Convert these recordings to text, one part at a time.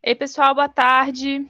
Ei, pessoal, boa tarde.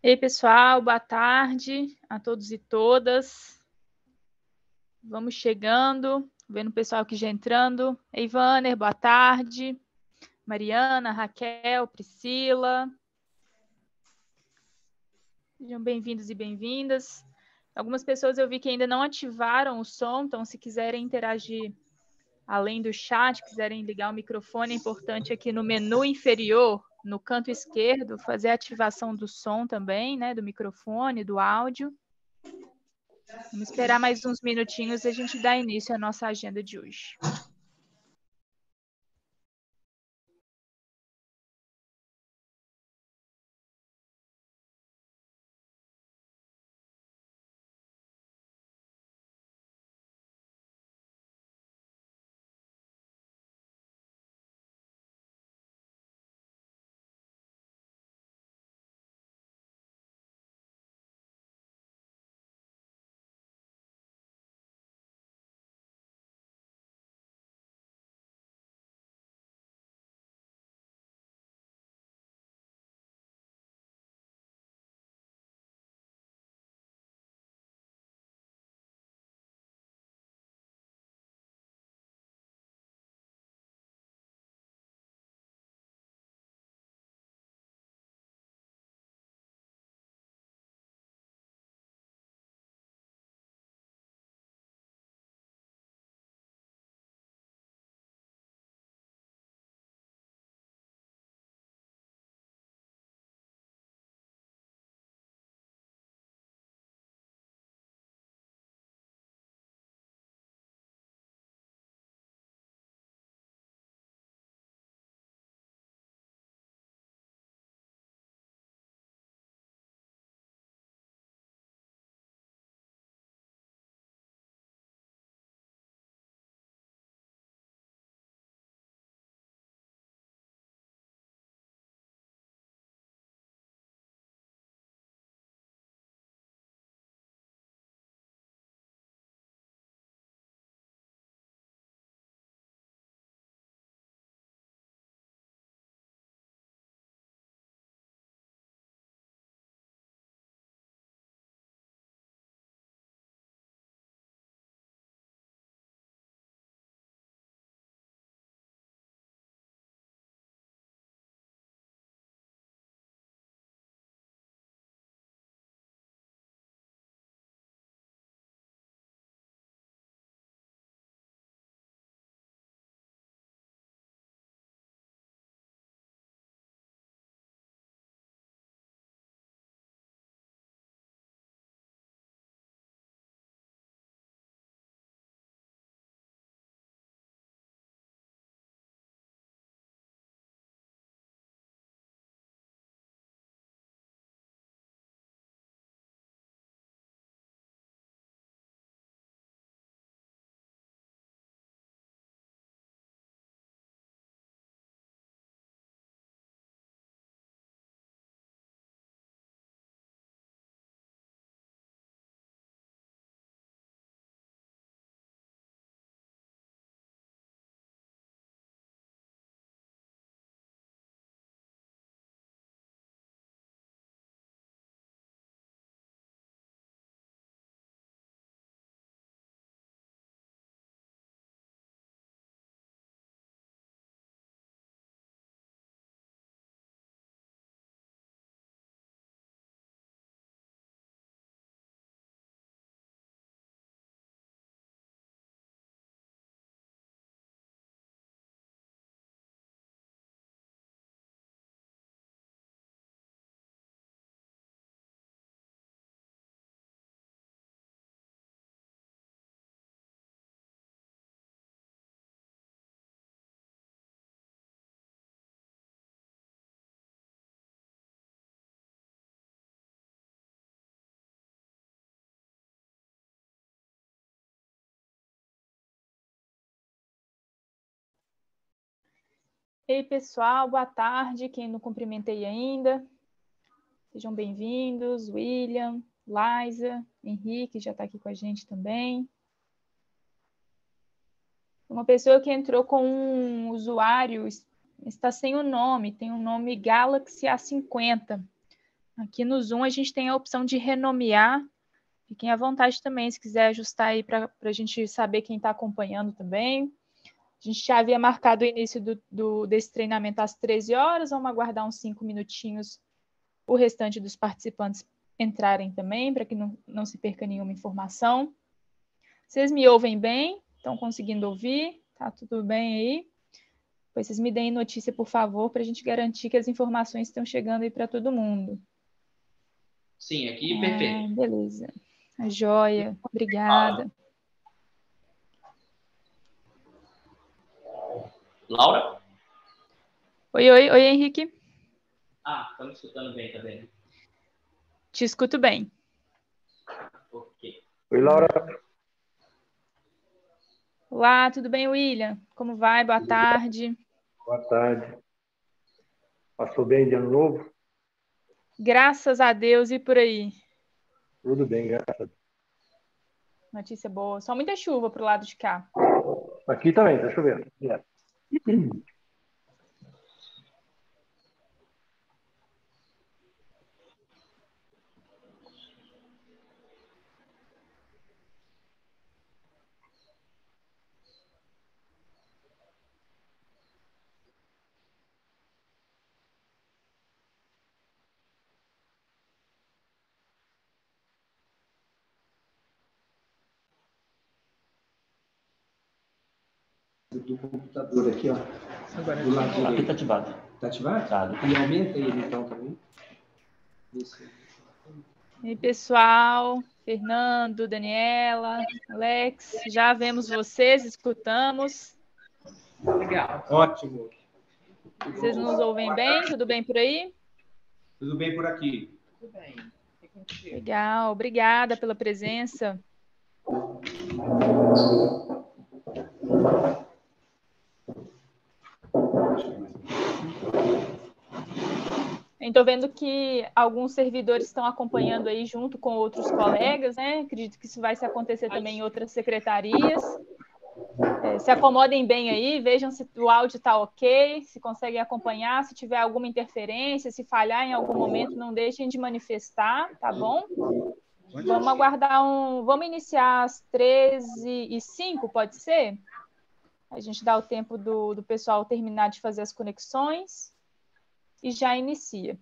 Ei, pessoal, boa tarde a todos e todas. Vamos chegando, vendo o pessoal aqui já entrando. Eivaner, boa tarde. Mariana, Raquel, Priscila. Sejam bem-vindos e bem-vindas. Algumas pessoas eu vi que ainda não ativaram o som, então se quiserem interagir além do chat, quiserem ligar o microfone, é importante aqui no menu inferior, no canto esquerdo, fazer a ativação do som também, né, do microfone, do áudio. Vamos esperar mais uns minutinhos e a gente dá início à nossa agenda de hoje. Ei, pessoal, boa tarde. Quem não cumprimentei ainda, sejam bem-vindos. William, Liza, Henrique já está aqui com a gente também. Uma pessoa que entrou com um usuário Está sem o nome, tem o nome Galaxy A50. Aqui no Zoom a gente tem a opção de renomear. Fiquem à vontade também, se quiser ajustar aí para a gente saber quem está acompanhando também. A gente já havia marcado o início desse treinamento às 13 horas, vamos aguardar uns 5 minutinhos o restante dos participantes entrarem também, para que não se perca nenhuma informação. Vocês me ouvem bem? Estão conseguindo ouvir? Tá tudo bem aí? Pois vocês me deem notícia, por favor, para a gente garantir que as informações estão chegando aí para todo mundo. Sim, aqui perfeito. Beleza. A joia. Obrigada. Laura? Oi, Henrique. Estamos escutando bem, tá vendo? Te escuto bem. Ok. Oi, Laura. Olá, tudo bem, William? Como vai? Boa tarde. Boa tarde. Passou bem de ano novo? Graças a Deus e por aí. Tudo bem, graças a Deus. Notícia boa. Só muita chuva pro lado de cá. Aqui também, tá chovendo. Do computador aqui, ó. Do lado Aqui direito. está ativado. Tá ativado? Tá. E aumenta ele então também. Isso. E aí, pessoal, Fernando, Daniela, Alex, já vemos vocês, escutamos. Legal. Ótimo. Vocês nos ouvem bem? Tudo bem por aí? Tudo bem por aqui? Tudo bem. Legal, obrigada pela presença. Estou vendo que alguns servidores estão acompanhando aí junto com outros colegas, né? Acredito que isso vai se acontecer também em outras secretarias. Se acomodem bem aí, vejam se o áudio está ok, se conseguem acompanhar, se tiver alguma interferência, se falhar em algum momento, não deixem de manifestar, tá bom? Vamos aguardar Vamos iniciar às 13h05, pode ser? A gente dá o tempo do pessoal terminar de fazer as conexões e já inicia.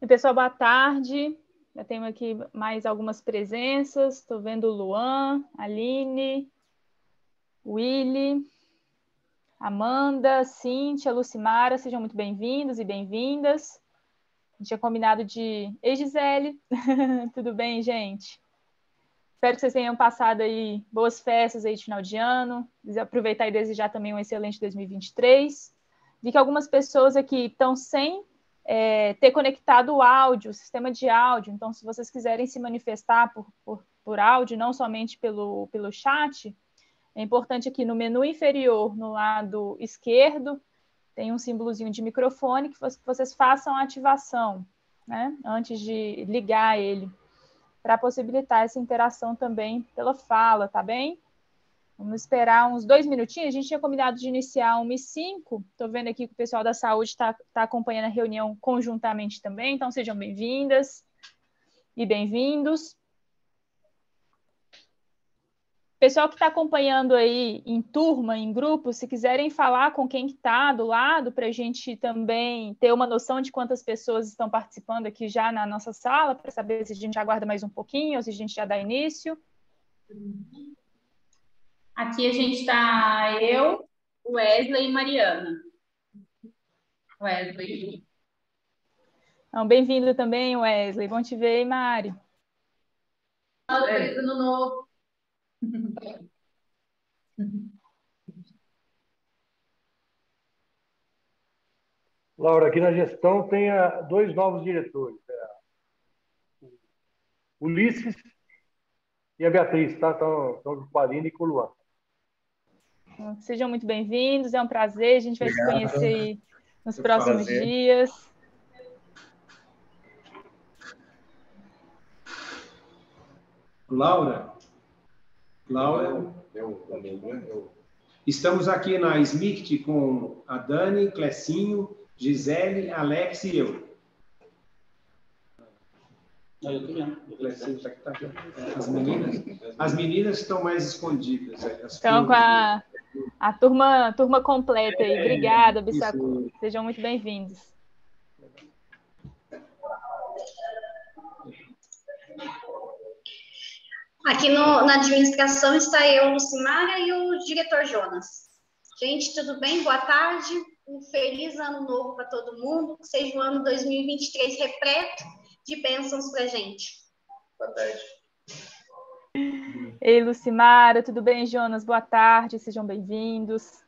E, pessoal, boa tarde. Já tenho aqui mais algumas presenças. Estou vendo o Luan, Aline, Willy, Amanda, Cíntia, Lucimara, sejam muito bem-vindos e bem-vindas. A gente tinha combinado de... Ei, Gisele! Tudo bem, gente? Espero que vocês tenham passado aí boas festas aí de final de ano. Aproveitar e desejar também um excelente 2023. Vi que algumas pessoas aqui estão sem ter conectado o áudio, o sistema de áudio. Então, se vocês quiserem se manifestar por áudio, não somente pelo chat, é importante aqui no menu inferior, no lado esquerdo, tem um símbolozinho de microfone que vocês façam a ativação, né? Antes de ligar ele, para possibilitar essa interação também pela fala, tá bem? Vamos esperar uns 2 minutinhos. A gente tinha combinado de iniciar 1h05. Estou vendo aqui que o pessoal da saúde está acompanhando a reunião conjuntamente também, então sejam bem-vindas e bem-vindos. Pessoal que está acompanhando aí em turma, em grupo, se quiserem falar com quem está do lado, para a gente também ter uma noção de quantas pessoas estão participando aqui já na nossa sala, para saber se a gente aguarda mais um pouquinho ou se a gente já dá início. Aqui a gente está eu, Wesley e Mariana. Wesley. Então, bem-vindo também, Wesley. Bom te ver, Mari. Feliz ano novo. Laura, aqui na gestão tem 2 novos diretores. O Ulisses e a Beatriz, tá? Estão com a Aline e com o Luan. Sejam muito bem-vindos, é um prazer. A gente vai se conhecer aí nos próximos dias. Laura, estamos aqui na SMICT com a Dani, Clecinho, Gisele, Alex e eu. Eu tô vendo. As meninas estão mais escondidas. Estão com a turma completa aí. Obrigada, Bissacu. Sejam muito bem-vindos. Aqui na administração está eu, Lucimara, e o diretor Jonas. Gente, tudo bem? Boa tarde. Um feliz ano novo para todo mundo. Que seja um ano 2023 repleto de bênçãos para a gente. Boa tarde. Ei, Lucimara, tudo bem, Jonas? Boa tarde, sejam bem-vindos.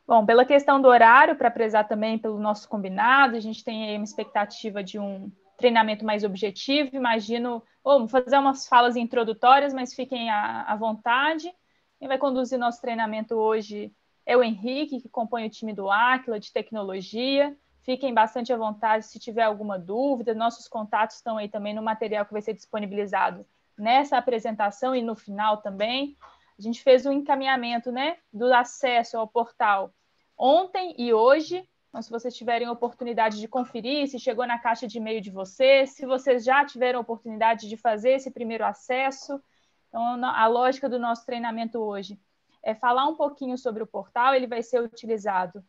Bom, pela questão do horário, para prezar também pelo nosso combinado, a gente tem aí uma expectativa de um treinamento mais objetivo. Imagino, vamos fazer umas falas introdutórias, mas fiquem à vontade. Quem vai conduzir nosso treinamento hoje é o Henrique, que compõe o time do Aquila, de tecnologia. Fiquem bastante à vontade se tiver alguma dúvida. Nossos contatos estão aí também no material que vai ser disponibilizado nessa apresentação e no final também. A gente fez um encaminhamento, né, do acesso ao portal ontem e hoje. Então, se vocês tiverem oportunidade de conferir, se chegou na caixa de e-mail de vocês, se vocês já tiveram oportunidade de fazer esse primeiro acesso. Então, a lógica do nosso treinamento hoje é falar um pouquinho sobre o portal. Ele vai ser utilizado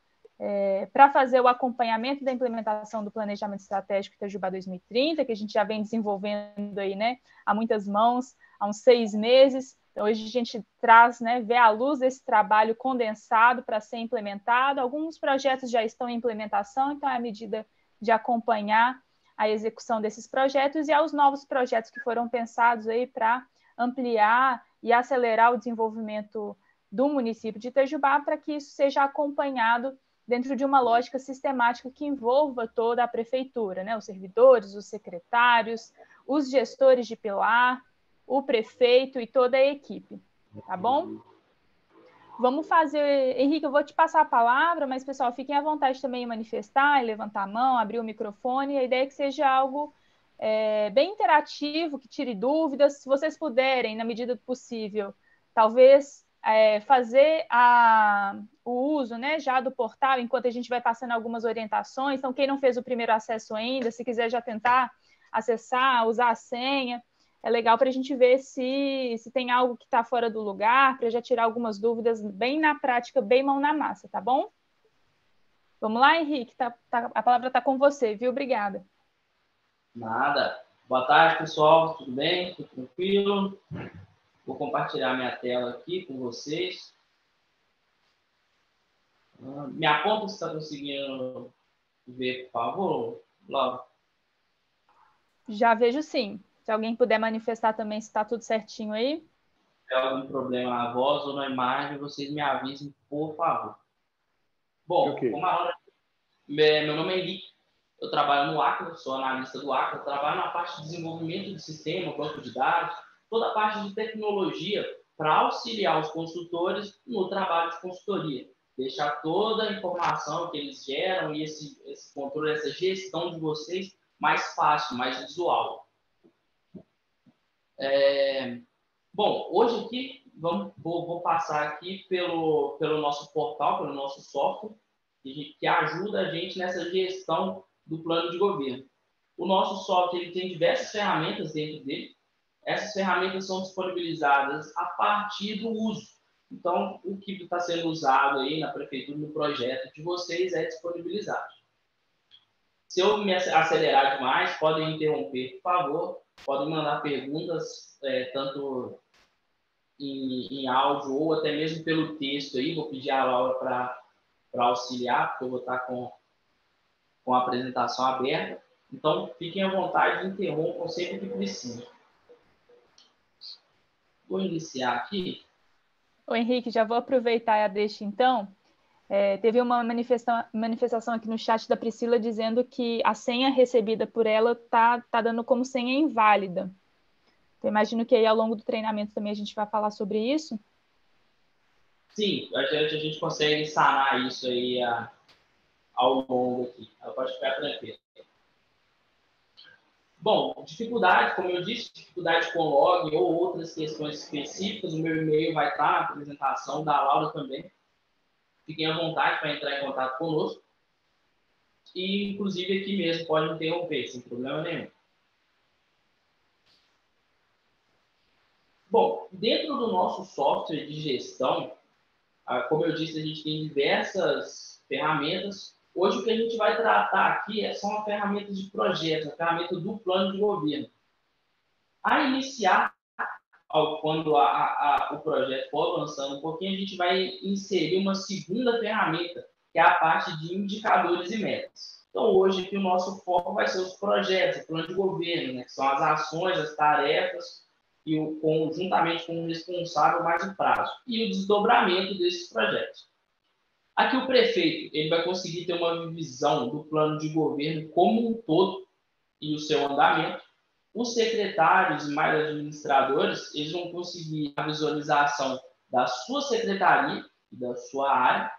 para fazer o acompanhamento da implementação do Planejamento Estratégico Itajubá 2030, que a gente já vem desenvolvendo aí, né, há muitas mãos, há uns 6 meses. Então, hoje a gente traz, né, vê a luz desse trabalho condensado para ser implementado. Alguns projetos já estão em implementação, então é a medida de acompanhar a execução desses projetos e aos novos projetos que foram pensados aí para ampliar e acelerar o desenvolvimento do município de Itajubá, para que isso seja acompanhado dentro de uma lógica sistemática que envolva toda a prefeitura, né? Os servidores, os secretários, os gestores de pilar, o prefeito e toda a equipe, tá bom? Vamos fazer... Henrique, eu vou te passar a palavra, mas, pessoal, fiquem à vontade também em manifestar, em levantar a mão, abrir o microfone. A ideia é que seja algo bem interativo, que tire dúvidas. Se vocês puderem, na medida do possível, talvez fazer o uso, né, já do portal, enquanto a gente vai passando algumas orientações. Então, quem não fez o primeiro acesso ainda, se quiser já tentar acessar, usar a senha, é legal para a gente ver se tem algo que está fora do lugar, para já tirar algumas dúvidas bem na prática, bem mão na massa, tá bom? Vamos lá, Henrique, a palavra está com você, viu? Obrigada. Nada. Boa tarde, pessoal. Tudo bem? Tudo tranquilo? Vou compartilhar minha tela aqui com vocês. Me aponta se está conseguindo ver, por favor, Laura. Já vejo sim. Se alguém puder manifestar também se está tudo certinho aí. Se tiver algum problema na voz ou na imagem, vocês me avisem, por favor. Bom, Ok. como a Laura... Meu nome é Henrique. Eu trabalho no Acra, sou analista do Acra. Eu trabalho na parte de desenvolvimento do sistema, banco de dados, toda a parte de tecnologia para auxiliar os consultores no trabalho de consultoria. Deixar toda a informação que eles geram e esse controle, essa gestão de vocês mais fácil, mais visual. Bom, hoje aqui vou passar aqui pelo nosso portal, pelo nosso software, que ajuda a gente nessa gestão do plano de governo. O nosso software ele tem diversas ferramentas dentro dele. Essas ferramentas são disponibilizadas a partir do uso. Então, o que está sendo usado aí na prefeitura, no projeto de vocês, é disponibilizado. Se eu me acelerar demais, podem interromper, por favor. Podem mandar perguntas, tanto em áudio ou até mesmo pelo texto aí. Vou pedir a Laura para auxiliar, porque eu vou estar com a apresentação aberta. Então, fiquem à vontade, interrompam sempre que precisam. Vou iniciar aqui. Ô, Henrique, já vou aproveitar a deixa, então. Teve uma manifestação aqui no chat da Priscila dizendo que a senha recebida por ela tá dando como senha inválida. Então, imagino que aí ao longo do treinamento também a gente vai falar sobre isso. Sim, a gente consegue sanar isso aí ao longo aqui. Ela pode ficar tranquila. Bom, dificuldade, como eu disse, dificuldade com log ou outras questões específicas, o meu e-mail vai estar na apresentação da Laura também. Fiquem à vontade para entrar em contato conosco. E, inclusive, aqui mesmo pode interromper, sem problema nenhum. Bom, dentro do nosso software de gestão, como eu disse, a gente tem diversas ferramentas. Hoje, o que a gente vai tratar aqui são uma ferramenta de projeto, a ferramenta do plano de governo. A iniciar, quando o projeto for avançando um pouquinho, a gente vai inserir uma segunda ferramenta, que é a parte de indicadores e metas. Então, hoje, aqui, o nosso foco vai ser os projetos, o plano de governo, né, que são as ações, as tarefas, e juntamente com o responsável mais o prazo, e o desdobramento desses projetos. Aqui o prefeito ele vai conseguir ter uma visão do plano de governo como um todo e o seu andamento. Os secretários e mais administradores eles vão conseguir a visualização da sua secretaria e da sua área,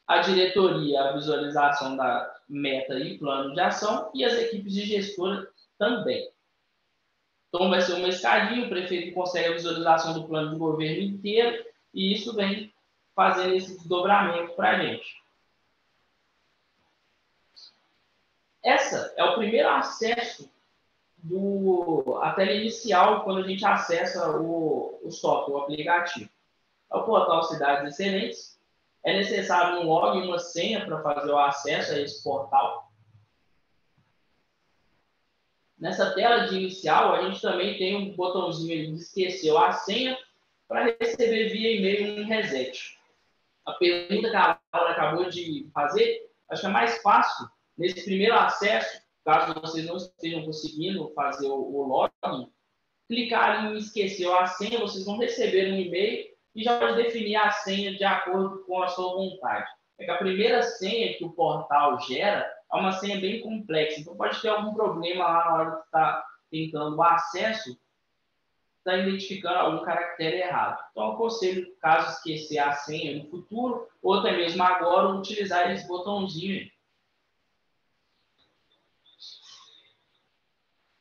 a diretoria, a visualização da meta e plano de ação e as equipes de gestora também. Então, vai ser uma escadinha, o prefeito consegue a visualização do plano de governo inteiro e isso vem fazendo esse desdobramento para a gente. Essa é o primeiro acesso à tela inicial quando a gente acessa o software, o aplicativo. É o portal Cidades Excelentes. É necessário um login e uma senha para fazer o acesso a esse portal. Nessa tela de inicial, a gente também tem um botãozinho de esqueceu a senha para receber via e-mail um reset. A pergunta que a Laura acabou de fazer, acho que é mais fácil, nesse primeiro acesso, caso vocês não estejam conseguindo fazer o login, clicar em esqueceu a senha, vocês vão receber um e-mail e já pode definir a senha de acordo com a sua vontade. É que a primeira senha que o portal gera é uma senha bem complexa, então pode ter algum problema lá na hora que está tentando o acesso, está identificando algum caractere errado. Então, eu aconselho, caso esquecer a senha no futuro, ou até mesmo agora, utilizar esse botãozinho.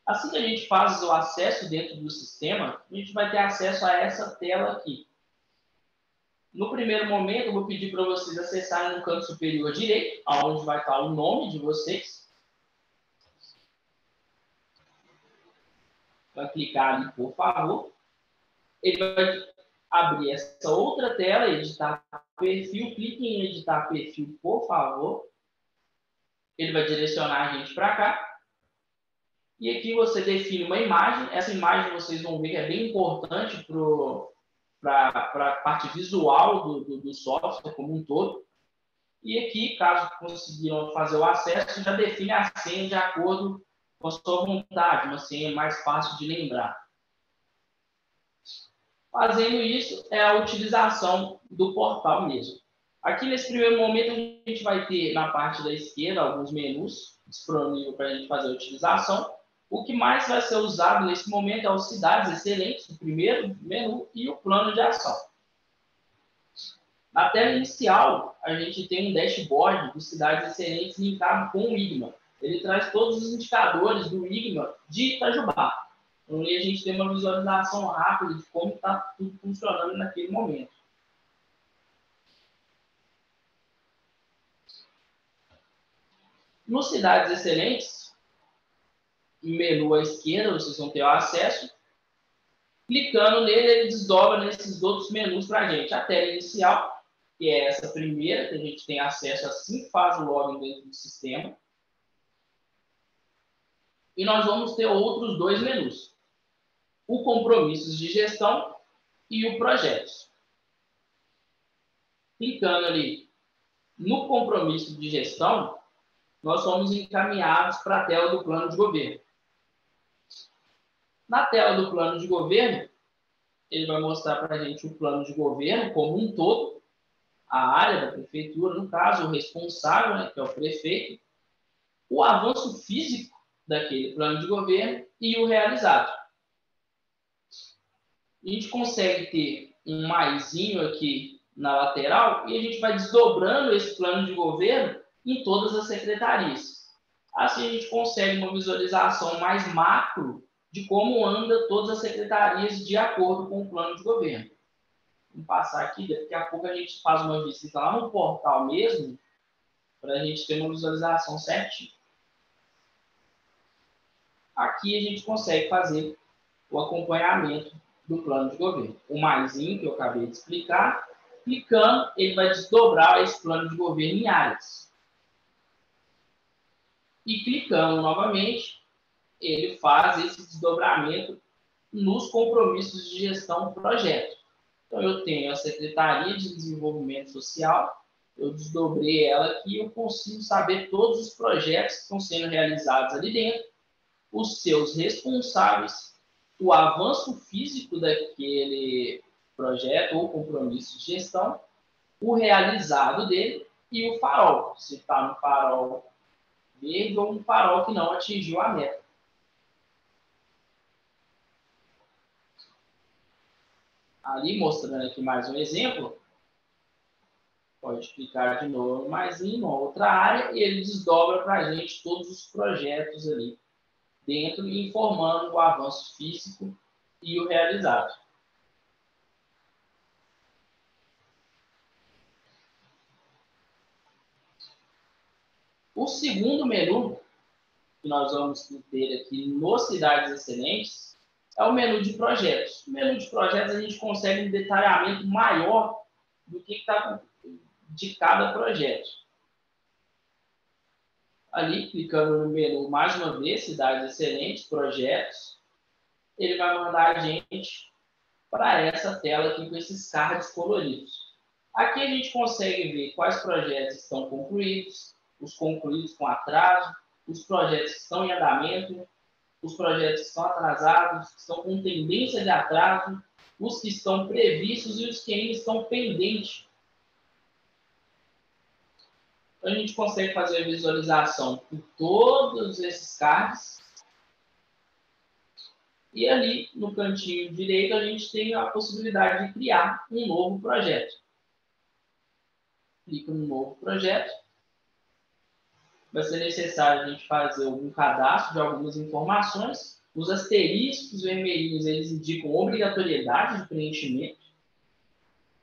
Assim que a gente faz o acesso dentro do sistema, a gente vai ter acesso a essa tela aqui. No primeiro momento, eu vou pedir para vocês acessarem no canto superior direito, onde vai estar o nome de vocês. vai clicar ali, por favor. Ele vai abrir essa outra tela, editar perfil, clique em editar perfil, por favor. Ele vai direcionar a gente para cá. E aqui você define uma imagem. Essa imagem vocês vão ver que é bem importante para a parte visual do software como um todo. E aqui, caso conseguiram fazer o acesso, já define a senha de acordo com a sua vontade, uma senha mais fácil de lembrar. Fazendo isso, é a utilização do portal mesmo. Aqui, nesse primeiro momento, a gente vai ter, na parte da esquerda, alguns menus disponíveis para a gente fazer a utilização. O que mais vai ser usado nesse momento é o Cidades Excelentes, o primeiro menu, e o plano de ação. Na tela inicial, a gente tem um dashboard do Cidades Excelentes linkado com o IGMA. Ele traz todos os indicadores do IGMA de Itajubá. Então, ali a gente tem uma visualização rápida de como está tudo funcionando naquele momento. No Cidades Excelentes, no menu à esquerda, vocês vão ter o acesso. Clicando nele, ele desdobra nesses outros menus para a gente. A tela inicial, que é essa primeira, que a gente tem acesso assim que faz o login dentro do sistema. E nós vamos ter outros dois menus. O Compromissos de Gestão e o Projetos. Clicando ali no Compromisso de Gestão, nós somos encaminhados para a tela do Plano de Governo. Na tela do Plano de Governo, ele vai mostrar para a gente o Plano de Governo como um todo, a área da prefeitura, no caso, o responsável, né, que é o prefeito, o avanço físico daquele plano de governo e o realizado. A gente consegue ter um maisinho aqui na lateral e a gente vai desdobrando esse plano de governo em todas as secretarias. Assim a gente consegue uma visualização mais macro de como anda todas as secretarias de acordo com o plano de governo. Vamos passar aqui, daqui a pouco a gente faz uma visita lá no portal mesmo, para a gente ter uma visualização certinha. Aqui a gente consegue fazer o acompanhamento do plano de governo. O maisinho que eu acabei de explicar, clicando, ele vai desdobrar esse plano de governo em áreas. E clicando novamente, ele faz esse desdobramento nos compromissos de gestão do projeto. Então, eu tenho a Secretaria de Desenvolvimento Social, eu desdobrei ela aqui e eu consigo saber todos os projetos que estão sendo realizados ali dentro, os seus responsáveis, o avanço físico daquele projeto ou compromisso de gestão, o realizado dele e o farol, se está no farol verde ou um farol que não atingiu a meta. Ali, mostrando aqui mais um exemplo, pode clicar de novo mais em uma outra área e ele desdobra para a gente todos os projetos ali dentro, informando o avanço físico e o realizado. O segundo menu que nós vamos ter aqui no Cidades Excelentes é o menu de projetos. No menu de projetos a gente consegue um detalhamento maior do que está de cada projeto. Ali, clicando no menu mais uma vez, Cidades Excelentes, Projetos, ele vai mandar a gente para essa tela aqui com esses cards coloridos. Aqui a gente consegue ver quais projetos estão concluídos, os concluídos com atraso, os projetos que estão em andamento, os projetos que estão atrasados, que estão com tendência de atraso, os que estão previstos e os que ainda estão pendentes. Então, a gente consegue fazer a visualização por todos esses cards. E ali, no cantinho direito, a gente tem a possibilidade de criar um novo projeto. Clica no novo projeto. Vai ser necessário a gente fazer algum cadastro de algumas informações. Os asteriscos vermelhinhos, eles indicam obrigatoriedade de preenchimento.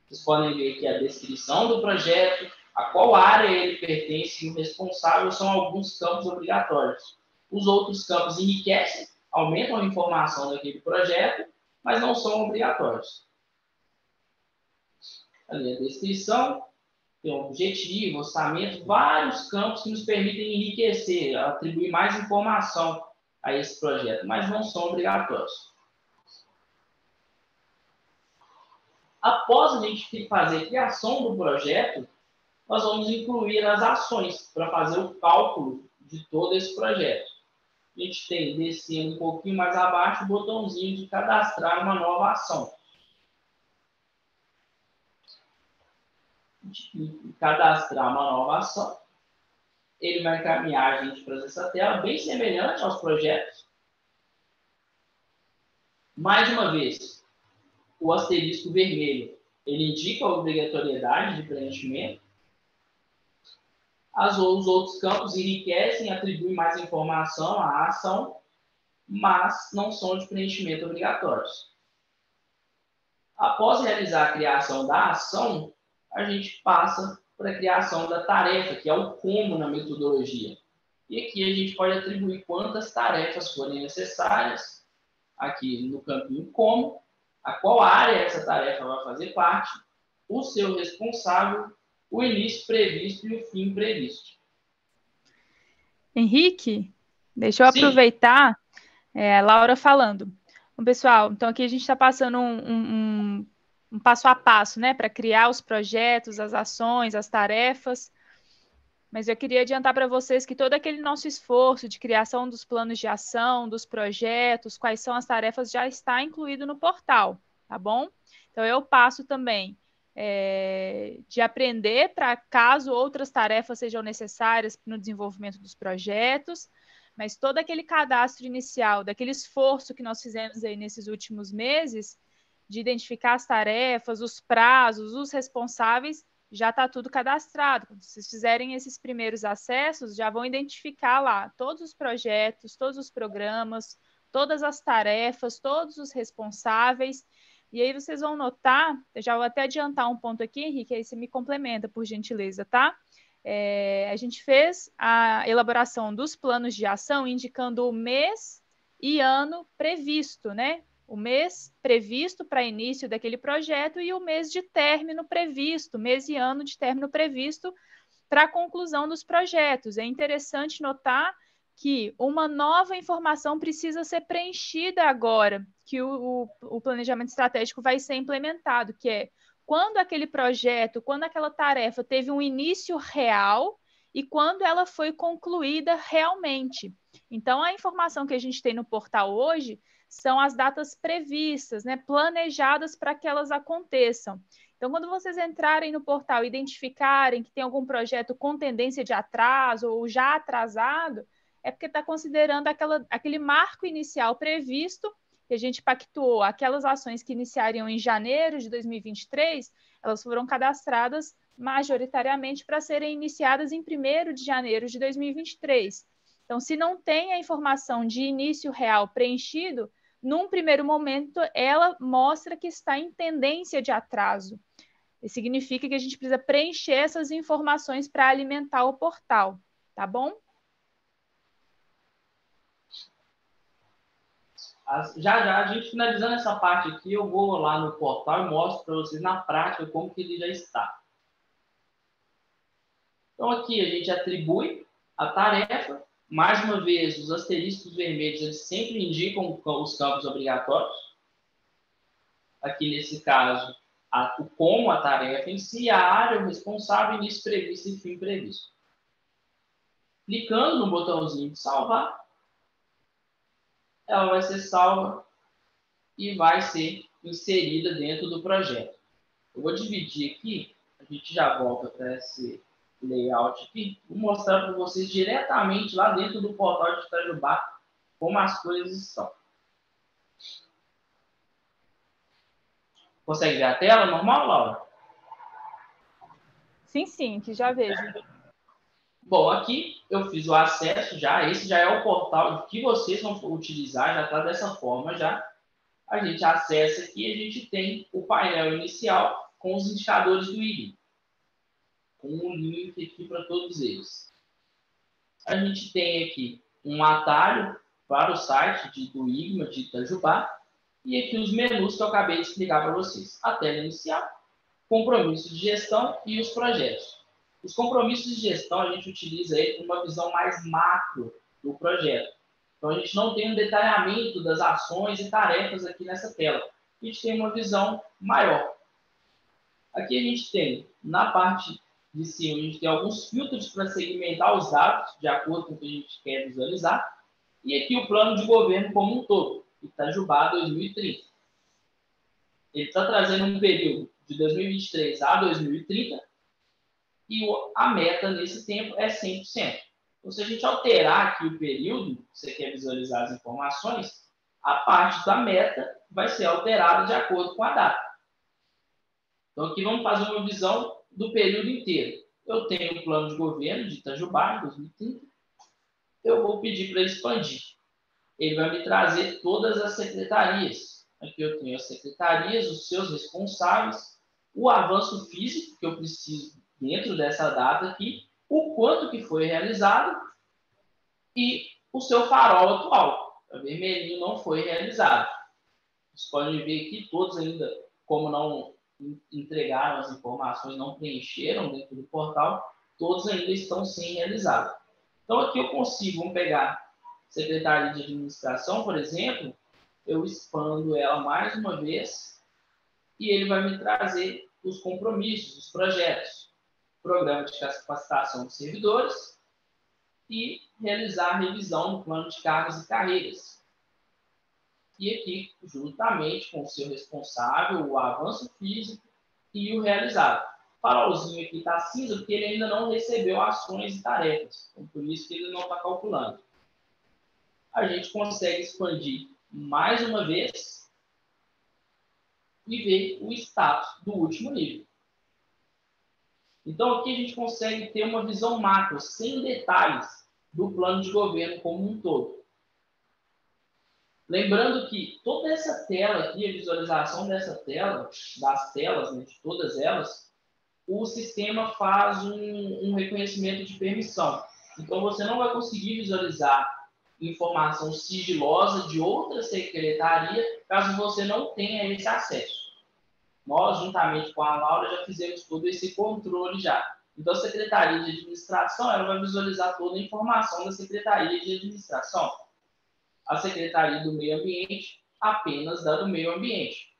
Vocês podem ver aqui a descrição do projeto, a qual área ele pertence e o responsável são alguns campos obrigatórios. Os outros campos enriquecem aumentam a informação daquele projeto, mas não são obrigatórios. Ali a descrição, tem um objetivo, orçamento, vários campos que nos permitem enriquecer, atribuir mais informação a esse projeto, mas não são obrigatórios. Após a gente fazer a criação do projeto, nós vamos incluir as ações para fazer o cálculo de todo esse projeto. A gente tem, descendo um pouquinho mais abaixo, o botãozinho de cadastrar uma nova ação. A gente clica em cadastrar uma nova ação. Ele vai encaminhar a gente para essa tela, bem semelhante aos projetos. Mais uma vez, o asterisco vermelho, ele indica a obrigatoriedade de preenchimento. Os outros campos enriquecem, atribuem mais informação à ação, mas não são de preenchimento obrigatórios. Após realizar a criação da ação, a gente passa para a criação da tarefa, que é o como na metodologia. E aqui a gente pode atribuir quantas tarefas forem necessárias, aqui no campinho como, a qual área essa tarefa vai fazer parte, o seu responsável, o início previsto e o fim previsto. Henrique, deixa eu aproveitar, Laura falando. Bom, pessoal, então aqui a gente está passando um passo a passo, né, para criar os projetos, as ações, as tarefas. Mas eu queria adiantar para vocês que todo aquele nosso esforço de criação dos planos de ação, dos projetos, quais são as tarefas, já está incluído no portal, tá bom? Então, eu passo também de aprender para caso outras tarefas sejam necessárias no desenvolvimento dos projetos, mas todo aquele cadastro inicial, daquele esforço que nós fizemos aí nesses últimos meses, de identificar as tarefas, os prazos, os responsáveis, já está tudo cadastrado. Quando vocês fizerem esses primeiros acessos, já vão identificar lá todos os projetos, todos os programas, todas as tarefas, todos os responsáveis. E aí vocês vão notar, eu já vou até adiantar um ponto aqui, Henrique, aí você me complementa, por gentileza, tá? A gente fez a elaboração dos planos de ação indicando o mês e ano previsto, né? O mês previsto para início daquele projeto e o mês de término previsto, mês e ano de término previsto para a conclusão dos projetos. É interessante notar que uma nova informação precisa ser preenchida agora, que o planejamento estratégico vai ser implementado, que é quando aquele projeto, quando aquela tarefa teve um início real e quando ela foi concluída realmente. Então, a informação que a gente tem no portal hoje são as datas previstas, né, planejadas para que elas aconteçam. Então, quando vocês entrarem no portal e identificarem que tem algum projeto com tendência de atraso ou já atrasado, é porque está considerando aquele marco inicial previsto, que a gente pactuou, aquelas ações que iniciariam em janeiro de 2023, elas foram cadastradas majoritariamente para serem iniciadas em 1º de janeiro de 2023. Então, se não tem a informação de início real preenchido, num primeiro momento, ela mostra que está em tendência de atraso. Isso significa que a gente precisa preencher essas informações para alimentar o portal, tá bom? Já, a gente finalizando essa parte aqui, eu vou lá no portal e mostro para vocês na prática como que ele já está. Então, aqui a gente atribui a tarefa. Mais uma vez, os asteriscos vermelhos, eles sempre indicam os campos obrigatórios. Aqui, nesse caso, o como a tarefa em si, a área, o responsável, início previsto e fim previsto. Clicando no botãozinho de salvar, ela vai ser salva e vai ser inserida dentro do projeto. Eu vou dividir aqui, a gente já volta para esse layout aqui, vou mostrar para vocês diretamente lá dentro do portal de Itajubá como as coisas estão. Consegue ver a tela normal, Laura? Sim, sim, que já vejo. Bom, aqui eu fiz o acesso já, esse já é o portal que vocês vão utilizar, já está dessa forma já. A gente acessa aqui e a gente tem o painel inicial com os indicadores do IRI. Com um link aqui para todos eles. A gente tem aqui um atalho para o site do IGMA de Itajubá. E aqui os menus que eu acabei de explicar para vocês. A tela inicial, compromissos de gestão e os projetos. Os compromissos de gestão, a gente utiliza ele com uma visão mais macro do projeto. Então, a gente não tem um detalhamento das ações e tarefas aqui nessa tela. A gente tem uma visão maior. Aqui a gente tem, na parte de cima, a gente tem alguns filtros para segmentar os dados, de acordo com o que a gente quer visualizar. E aqui o plano de governo como um todo, Itajubá 2030. Ele está trazendo um período de 2023 a 2030, e a meta nesse tempo é 100%. Então, se a gente alterar aqui o período, que você quer visualizar as informações, a parte da meta vai ser alterada de acordo com a data. Então, aqui vamos fazer uma visão do período inteiro. Eu tenho o plano de governo de Itajubá, em 2030. Eu vou pedir para expandir. Ele vai me trazer todas as secretarias. Aqui eu tenho as secretarias, os seus responsáveis, o avanço físico que eu preciso dentro dessa data aqui, o quanto que foi realizado e o seu farol atual. O vermelhinho não foi realizado. Vocês podem ver aqui, todos ainda, como não entregaram as informações, não preencheram dentro do portal, todos ainda estão sem realizar. Então, aqui eu consigo, vamos pegar Secretaria de Administração, por exemplo, eu expando ela mais uma vez e ele vai me trazer os compromissos, os projetos, programa de capacitação de servidores e realizar a revisão do plano de cargos e carreiras. E aqui, juntamente com o seu responsável, o avanço físico e o realizado. O farolzinho aqui está cinza porque ele ainda não recebeu ações e tarefas. Então, por isso que ele não está calculando. A gente consegue expandir mais uma vez e ver o status do último nível. Então, aqui a gente consegue ter uma visão macro, sem detalhes, do plano de governo como um todo. Lembrando que toda essa tela aqui, a visualização dessa tela, das telas, né, de todas elas, o sistema faz um reconhecimento de permissão. Então, você não vai conseguir visualizar informação sigilosa de outra secretaria, caso você não tenha esse acesso. Nós, juntamente com a Laura, já fizemos todo esse controle já. Então, a Secretaria de Administração ela vai visualizar toda a informação da Secretaria de Administração. A Secretaria do Meio Ambiente, apenas da do Meio Ambiente.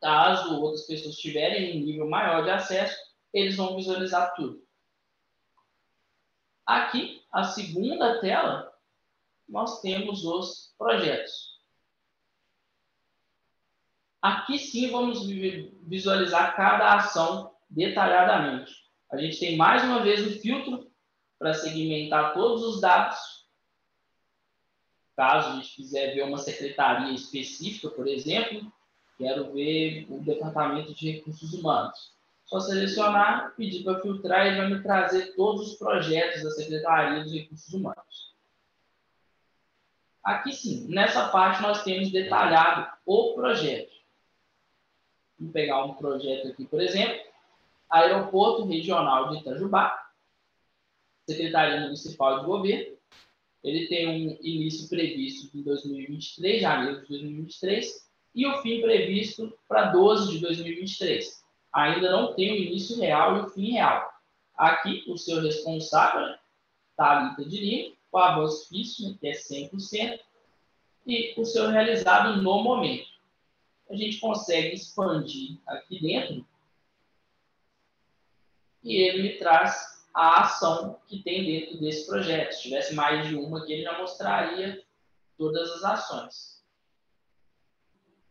Caso outras pessoas tiverem um nível maior de acesso, eles vão visualizar tudo. Aqui, a segunda tela, nós temos os projetos. Aqui sim vamos visualizar cada ação detalhadamente. A gente tem mais uma vez o filtro para segmentar todos os dados. Caso a gente quiser ver uma secretaria específica, por exemplo, quero ver o Departamento de Recursos Humanos. Só selecionar, pedir para filtrar e vai me trazer todos os projetos da Secretaria de Recursos Humanos. Aqui sim, nessa parte nós temos detalhado o projeto. Vamos pegar um projeto aqui, por exemplo, Aeroporto Regional de Itajubá, Secretaria Municipal de Governo. Ele tem um início previsto em 2023, janeiro de 2023, e o fim previsto para 12 de 2023. Ainda não tem o início real e o fim real. Aqui, o seu responsável, Thalita de Lima, o avanço físico, que é 100%, e o seu realizado no momento. A gente consegue expandir aqui dentro e ele me traz a ação que tem dentro desse projeto. Se tivesse mais de uma aqui, ele já mostraria todas as ações.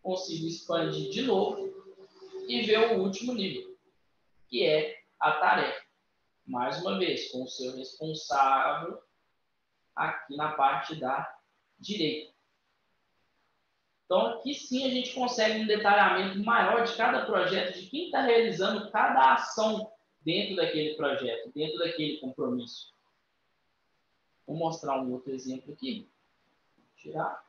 Consigo expandir de novo e ver o último nível, que é a tarefa. Mais uma vez, com o seu responsável aqui na parte da direita. Então, aqui sim a gente consegue um detalhamento maior de cada projeto, de quem está realizando cada ação dentro daquele projeto, dentro daquele compromisso. Vou mostrar um outro exemplo aqui. Vou tirar.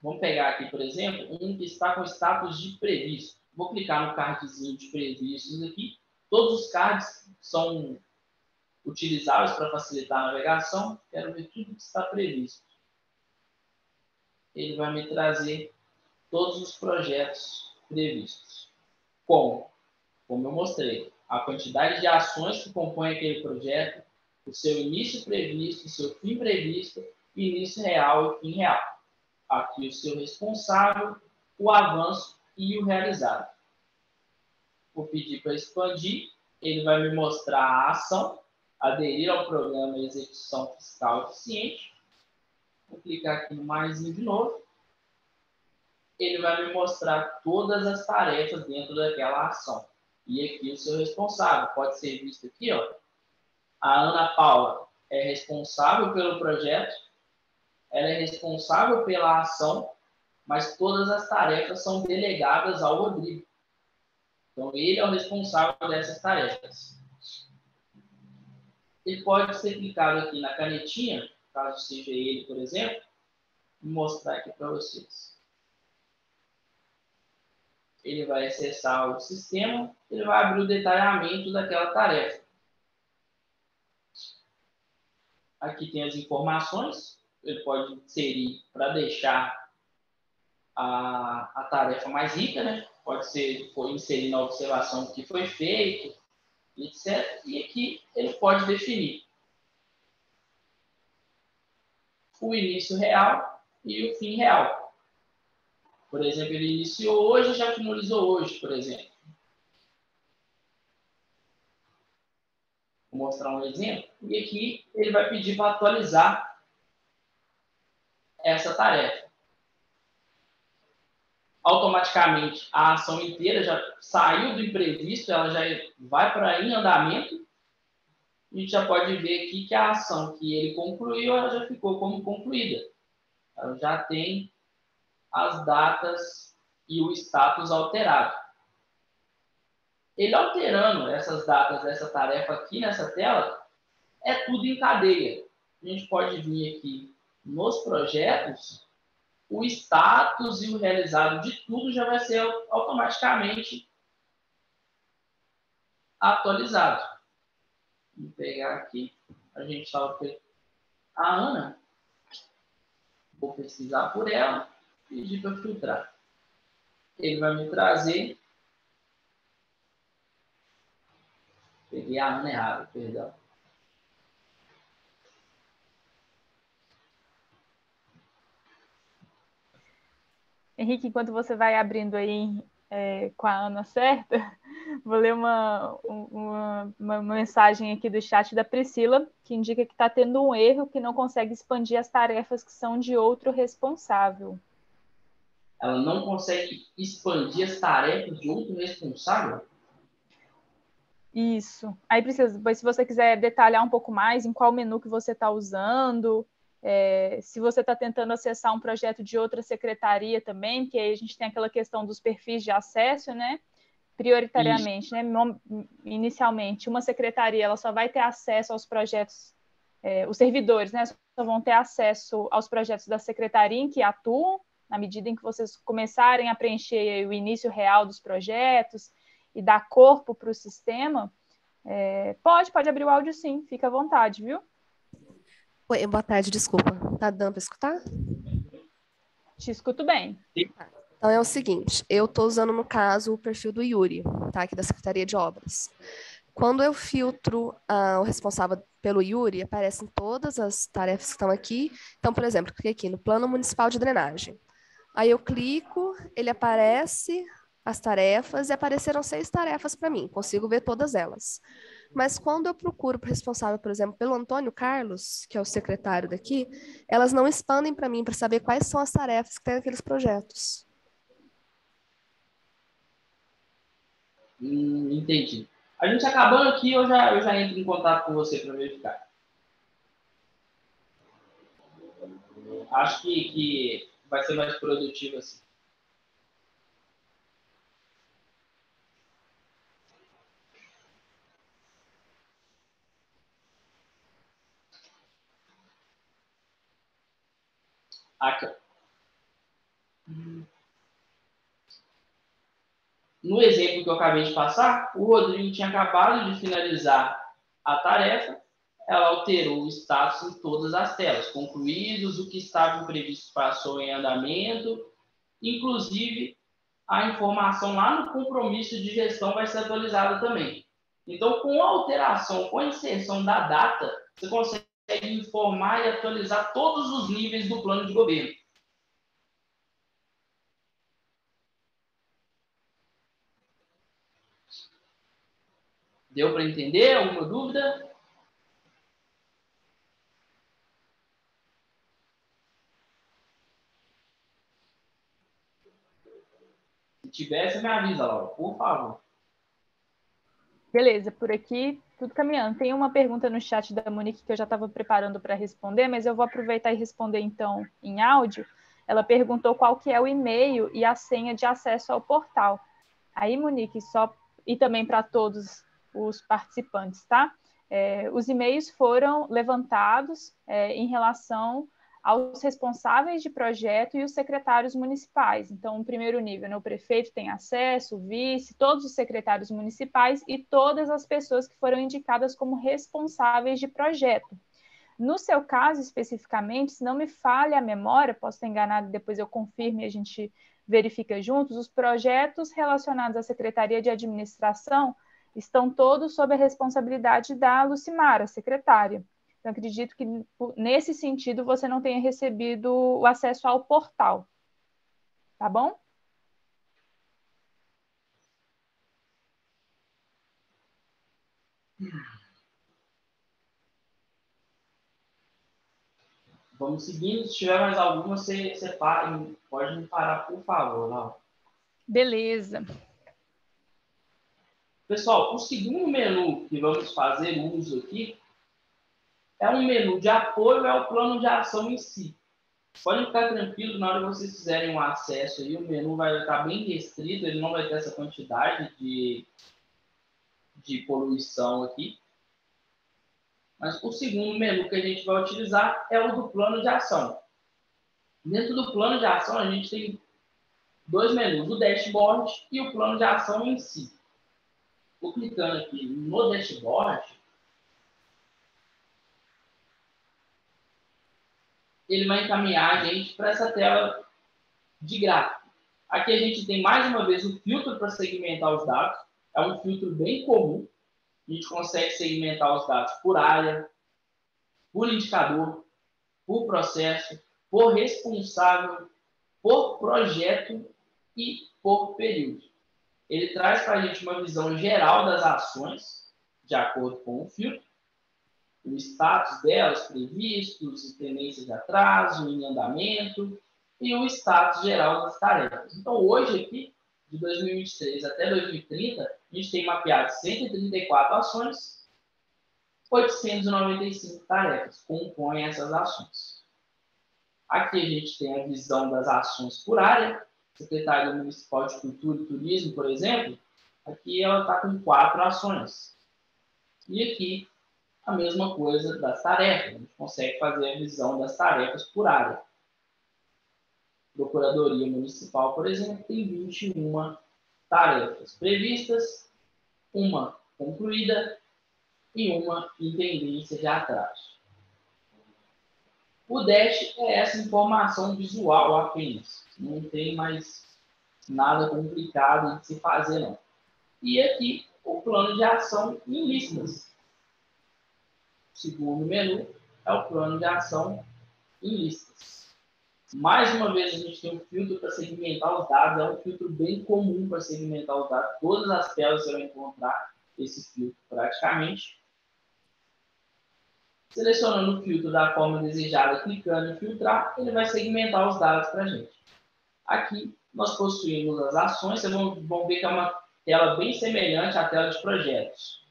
Vamos pegar aqui, por exemplo, um que está com status de previsto. Vou clicar no cardzinho de previstos aqui. Todos os cards são utilizáveis para facilitar a navegação. Quero ver tudo que está previsto. Ele vai me trazer todos os projetos previstos. Como eu mostrei, a quantidade de ações que compõem aquele projeto, o seu início previsto, o seu fim previsto, início real e fim real. Aqui o seu responsável, o avanço e o realizado. Vou pedir para expandir, ele vai me mostrar a ação, aderir ao programa de execução fiscal eficiente. Vou clicar aqui no maisinho de novo. Ele vai me mostrar todas as tarefas dentro daquela ação. E aqui o seu responsável, pode ser visto aqui, ó. A Ana Paula é responsável pelo projeto, ela é responsável pela ação, mas todas as tarefas são delegadas ao Rodrigo. Então, ele é o responsável dessas tarefas. Ele pode ser clicado aqui na canetinha, caso seja ele, por exemplo, e mostrar aqui para vocês. Ele vai acessar o sistema, ele vai abrir o detalhamento daquela tarefa. Aqui tem as informações, ele pode inserir para deixar a tarefa mais rica, né? Pode ser inserir na observação o que foi feito, etc. E aqui ele pode definir o início real e o fim real. Por exemplo, ele iniciou hoje e já finalizou hoje, por exemplo. Vou mostrar um exemplo. E aqui ele vai pedir para atualizar essa tarefa. Automaticamente, a ação inteira já saiu do imprevisto, ela já vai para em andamento. A gente já pode ver aqui que a ação que ele concluiu, ela já ficou como concluída. Ela já tem as datas e o status alterado. Ele alterando essas datas dessa tarefa aqui nessa tela, é tudo em cadeia. A gente pode vir aqui nos projetos, o status e o realizado de tudo já vai ser automaticamente atualizado. Vou pegar aqui, a gente estava a Ana, vou pesquisar por ela, pedir para filtrar. Ele vai me trazer. Peguei a Ana errada, perdão. Henrique, enquanto você vai abrindo aí com a Ana certa, vou ler uma mensagem aqui do chat da Priscila, que indica que está tendo um erro, que não consegue expandir as tarefas que são de outro responsável. Ela não consegue expandir as tarefas de outro responsável? Isso. Aí, Priscila, depois, se você quiser detalhar um pouco mais em qual menu que você está usando, se você está tentando acessar um projeto de outra secretaria também, que aí a gente tem aquela questão dos perfis de acesso, né? Prioritariamente, né? Inicialmente, uma secretaria ela só vai ter acesso aos projetos, os servidores, né? Só vão ter acesso aos projetos da secretaria em que atuam, na medida em que vocês começarem a preencher o início real dos projetos e dar corpo para o sistema, pode abrir o áudio sim, fica à vontade, viu? Oi, boa tarde, desculpa. Tá dando para escutar? Te escuto bem. Então é o seguinte, eu estou usando, no caso, o perfil do Yuri, tá? Aqui da Secretaria de Obras. Quando eu filtro o responsável pelo Yuri, aparecem todas as tarefas que estão aqui. Então, por exemplo, cliquei aqui no Plano Municipal de Drenagem. Aí eu clico, ele aparece as tarefas e apareceram 6 tarefas para mim, consigo ver todas elas. Mas quando eu procuro o responsável, por exemplo, pelo Antônio Carlos, que é o secretário daqui, elas não expandem para mim para saber quais são as tarefas que tem naqueles projetos. Entendi. A gente acabando aqui, eu já entro em contato com você para verificar. Acho que vai ser mais produtivo assim. Aqui. No exemplo que eu acabei de passar, o Rodrigo tinha acabado de finalizar a tarefa ela alterou o status em todas as telas, concluídos, o que estava previsto passou em andamento, inclusive a informação lá no compromisso de gestão vai ser atualizada também. Então, com a alteração, com a inserção da data, você consegue informar e atualizar todos os níveis do plano de governo. Deu para entender? Alguma dúvida? Se tiver, você me avisa, Laura, por favor. Beleza, por aqui tudo caminhando. Tem uma pergunta no chat da Monique que eu já estava preparando para responder, mas eu vou aproveitar e responder então em áudio. Ela perguntou qual que é o e-mail e a senha de acesso ao portal. Aí, Monique, e também para todos os participantes, tá? Os e-mails foram levantados em relação aos responsáveis de projeto e os secretários municipais. Então, o primeiro nível, né, o prefeito tem acesso, o vice, todos os secretários municipais e todas as pessoas que foram indicadas como responsáveis de projeto. No seu caso, especificamente, se não me falha a memória, posso estar enganado, depois eu confirmo e a gente verifica juntos, os projetos relacionados à Secretaria de Administração estão todos sob a responsabilidade da Lucimara, secretária. Então, acredito que, nesse sentido, você não tenha recebido o acesso ao portal. Tá bom? Vamos seguindo. Se tiver mais alguma, você pode me parar, por favor, Laura. Beleza. Pessoal, o segundo menu que vamos fazer uso aqui é um menu de apoio ao plano de ação em si. Podem ficar tranquilos, na hora que vocês fizerem um acesso aí, o menu vai estar bem restrito, ele não vai ter essa quantidade de poluição aqui. Mas o segundo menu que a gente vai utilizar é o do plano de ação. Dentro do plano de ação, a gente tem dois menus, o dashboard e o plano de ação em si. Vou clicando aqui no dashboard. Ele vai encaminhar a gente para essa tela de gráfico. Aqui a gente tem, mais uma vez, o filtro para segmentar os dados. É um filtro bem comum. A gente consegue segmentar os dados por área, por indicador, por processo, por responsável, por projeto e por período. Ele traz para a gente uma visão geral das ações, de acordo com o filtro, o status delas previstos, tendência de atraso, em andamento e o status geral das tarefas. Então, hoje aqui, de 2023 até 2030, a gente tem mapeado 134 ações, 895 tarefas compõem essas ações. Aqui a gente tem a visão das ações por área. Secretaria Municipal de Cultura e Turismo, por exemplo, aqui ela está com 4 ações. E aqui a mesma coisa das tarefas. A gente consegue fazer a visão das tarefas por área. Procuradoria Municipal, por exemplo, tem 21 tarefas previstas, uma concluída e uma em tendência de atraso. O Dash é essa informação visual apenas. Não tem mais nada complicado de se fazer, não. E aqui, o plano de ação em listas. O segundo menu é o plano de ação em listas. Mais uma vez, a gente tem um filtro para segmentar os dados. É um filtro bem comum para segmentar os dados. Todas as telas você vai encontrar esse filtro praticamente. Selecionando o filtro da forma desejada, clicando em filtrar, ele vai segmentar os dados para a gente. Aqui, nós possuímos as ações. Vocês vão ver que é uma tela bem semelhante à tela de projetos.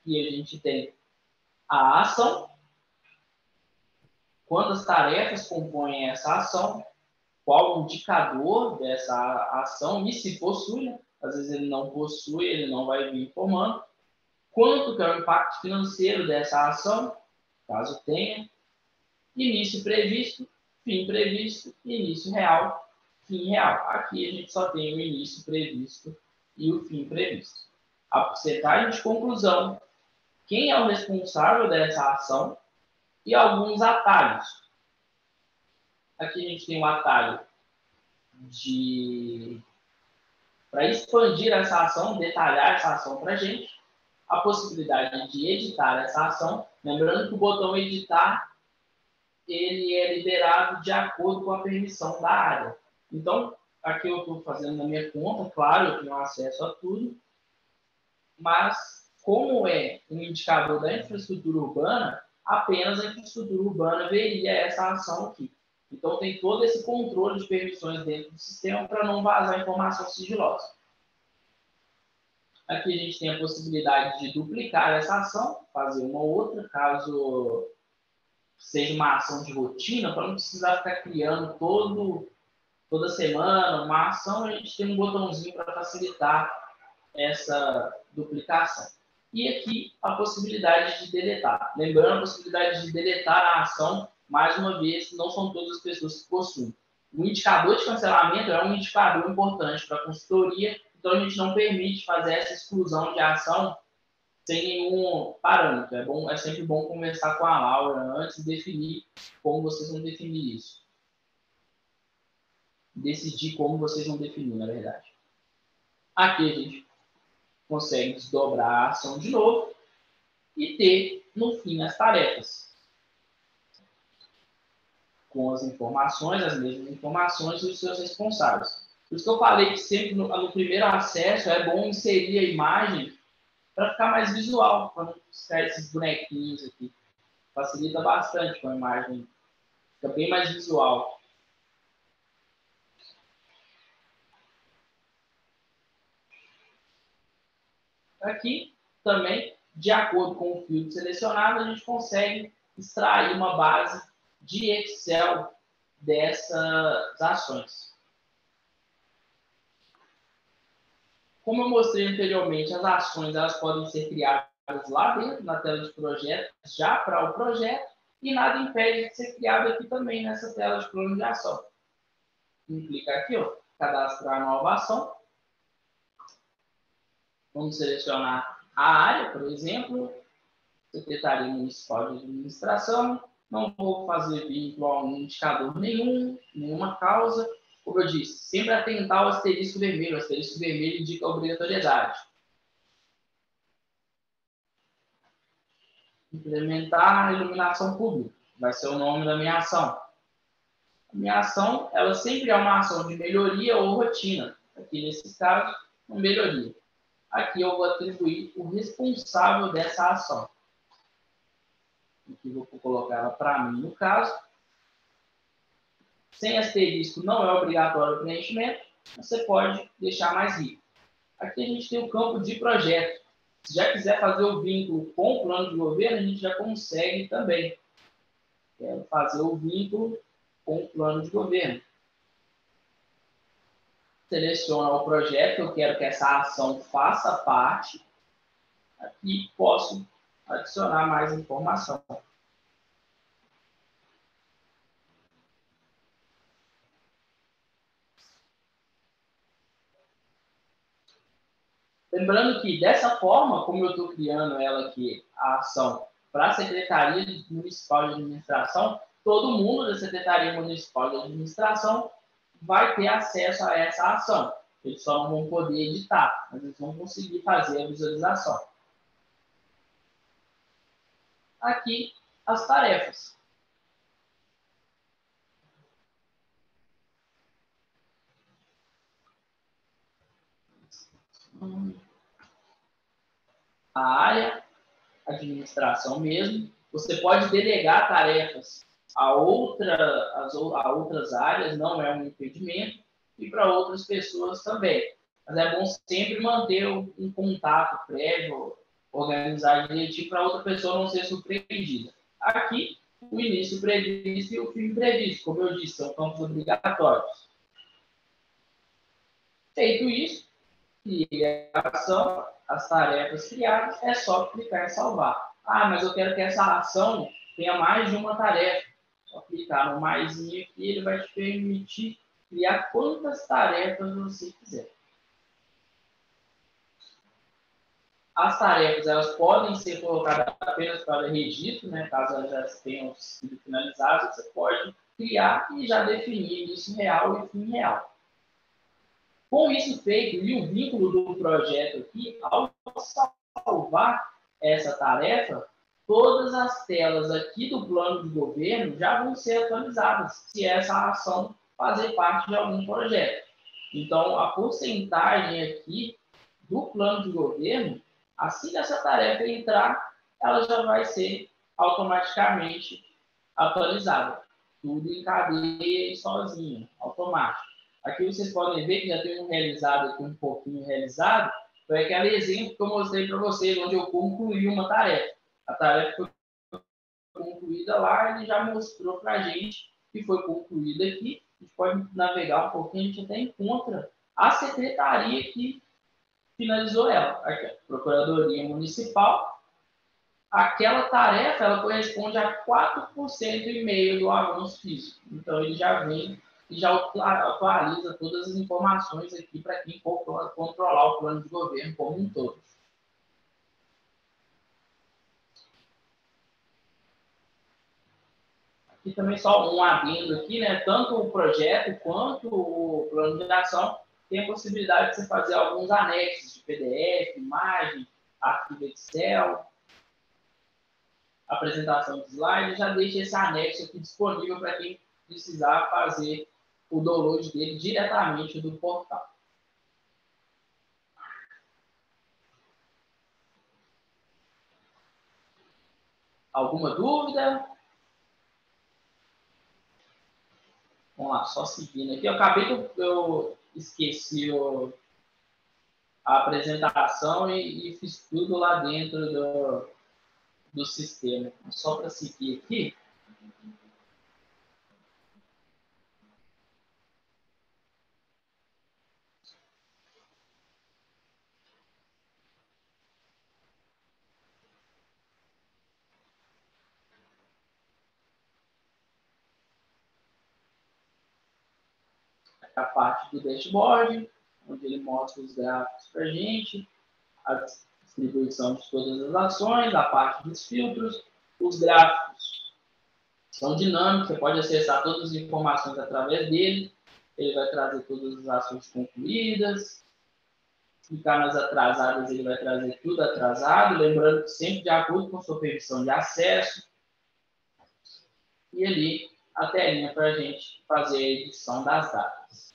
E a gente tem a ação, quantas tarefas compõem essa ação, qual o indicador dessa ação, e se possui, né? Às vezes ele não possui, ele não vai vir informando, quanto que é o impacto financeiro dessa ação, caso tenha, início previsto, fim previsto, início real, fim real. Aqui a gente só tem o início previsto e o fim previsto. A porcentagem de conclusão, quem é o responsável dessa ação e alguns atalhos. Aqui a gente tem um atalho para expandir essa ação, detalhar essa ação para a gente, a possibilidade de editar essa ação, lembrando que o botão editar ele é liberado de acordo com a permissão da área. Então, aqui eu estou fazendo na minha conta, claro, eu tenho acesso a tudo, mas como é um indicador da infraestrutura urbana, apenas a infraestrutura urbana veria essa ação aqui. Então, tem todo esse controle de permissões dentro do sistema para não vazar informação sigilosa. Aqui a gente tem a possibilidade de duplicar essa ação, fazer uma outra, caso seja uma ação de rotina, para não precisar ficar criando toda semana uma ação, a gente tem um botãozinho para facilitar essa duplicação. E aqui a possibilidade de deletar. Lembrando, a possibilidade de deletar a ação, mais uma vez, não são todas as pessoas que possuem. O indicador de cancelamento é um indicador importante para a consultoria, então a gente não permite fazer essa exclusão de ação sem nenhum parâmetro. É sempre bom conversar com a Laura antes de definir como vocês vão definir isso. Decidir como vocês vão definir, na verdade. Aqui a gente consegue desdobrar a ação de novo e ter, no fim, as tarefas. Com as informações, as mesmas informações dos seus responsáveis. Por isso que eu falei que sempre no primeiro acesso é bom inserir a imagem para ficar mais visual, para não ficar esses bonequinhos aqui. Facilita bastante com a imagem, fica bem mais visual. Aqui, também, de acordo com o filtro selecionado, a gente consegue extrair uma base de Excel dessas ações. Como eu mostrei anteriormente, as ações elas podem ser criadas lá dentro, na tela de projeto, já para o projeto, e nada impede de ser criado aqui também, nessa tela de plano de ação. Clica aqui, ó, cadastrar nova ação. Vamos selecionar a área, por exemplo, Secretaria Municipal de Administração. Não vou fazer vínculo a um indicador nenhuma causa. Como eu disse, sempre atentar ao asterisco vermelho. O asterisco vermelho indica a obrigatoriedade. Implementar a iluminação pública. Vai ser o nome da minha ação. A minha ação, ela sempre é uma ação de melhoria ou rotina. Aqui, nesse caso, uma melhoria. Aqui eu vou atribuir o responsável dessa ação. Aqui vou colocar ela para mim, no caso. Sem asterisco não é obrigatório o preenchimento. Você pode deixar mais rico. Aqui a gente tem o campo de projeto. Se já quiser fazer o vínculo com o plano de governo, a gente já consegue também. Quero fazer o vínculo com o plano de governo. Seleciona o projeto, eu quero que essa ação faça parte. Aqui posso adicionar mais informação. Lembrando que, dessa forma, como eu estou criando ela aqui, a ação para a Secretaria Municipal de Administração, todo mundo da Secretaria Municipal de Administração vai ter acesso a essa ação. Eles só não vão poder editar, mas eles vão conseguir fazer a visualização. Aqui, as tarefas. A área, administração mesmo. Você pode delegar tarefas a outras áreas, não é um impedimento, e para outras pessoas também. Mas é bom sempre manter um contato prévio, organizar direitinho para outra pessoa não ser surpreendida. Aqui, o início previsto e o fim previsto, como eu disse, são campos obrigatórios. Feito isso, e a ação, as tarefas criadas, é só clicar em salvar. Ah, mas eu quero que essa ação tenha mais de uma tarefa. Só clicar no maisinho aqui, ele vai te permitir criar quantas tarefas você quiser. As tarefas elas podem ser colocadas apenas para registro, né? Caso elas já tenham sido finalizadas, você pode criar e já definir início real e fim real. Com isso feito, e o vínculo do projeto aqui, ao salvar essa tarefa, todas as telas aqui do plano de governo já vão ser atualizadas, se essa ação fazer parte de algum projeto. Então, a porcentagem aqui do plano de governo, assim que essa tarefa entrar, ela já vai ser automaticamente atualizada. Tudo em cadeia e sozinho, automático. Aqui vocês podem ver que já tem um realizado aqui, um pouquinho realizado. Foi aquele exemplo que eu mostrei para vocês, onde eu concluí uma tarefa. A tarefa foi concluída lá, ele já mostrou para a gente que foi concluída aqui. A gente pode navegar um pouquinho, a gente até encontra a secretaria que finalizou ela. Aqui, a Procuradoria Municipal. Aquela tarefa, ela corresponde a 4,5% do avanço físico. Então, ele já vem e já atualiza todas as informações aqui para quem for controlar o plano de governo como um todo. Aqui também só um adendo aqui, né? Tanto o projeto quanto o plano de ação tem a possibilidade de você fazer alguns anexos de PDF, imagem, arquivo Excel, apresentação de slide, já deixa esse anexo aqui disponível para quem precisar fazer o download dele diretamente do portal. Alguma dúvida? Vamos lá, só seguindo aqui. Eu acabei que eu esqueci a apresentação e fiz tudo lá dentro do sistema. Só para seguir aqui. A parte do dashboard, onde ele mostra os gráficos para a gente, a distribuição de todas as ações, a parte dos filtros, os gráficos são dinâmicos, você pode acessar todas as informações através dele, ele vai trazer todas as ações concluídas, clicar nas atrasadas, ele vai trazer tudo atrasado, lembrando que sempre de acordo com a sua permissão de acesso, e ali a telinha para a gente fazer a edição das datas.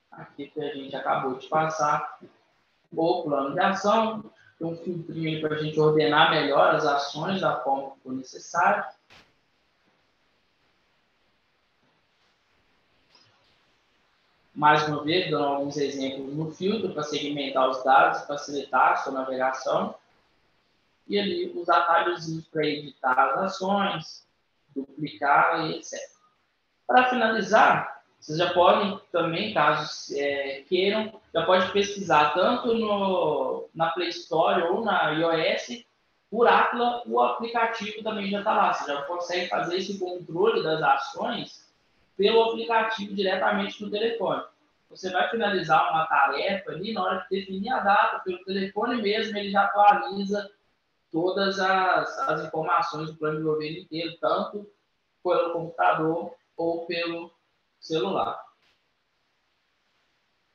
Aqui que a gente acabou de passar o plano de ação, tem um filtrinho para a gente ordenar melhor as ações da forma que for necessário. Mais uma vez, dando alguns exemplos no filtro para segmentar os dados, facilitar a sua navegação. E ali os atalhos para editar as ações, duplicar e etc. Para finalizar, vocês já podem também, caso queiram, já pode pesquisar tanto na Play Store ou na iOS, por Atlas, o aplicativo também já está lá. Você já consegue fazer esse controle das ações pelo aplicativo diretamente no telefone. Você vai finalizar uma tarefa ali, na hora de definir a data, pelo telefone mesmo, ele já atualiza todas as informações do plano de governo inteiro, tanto pelo computador ou pelo celular.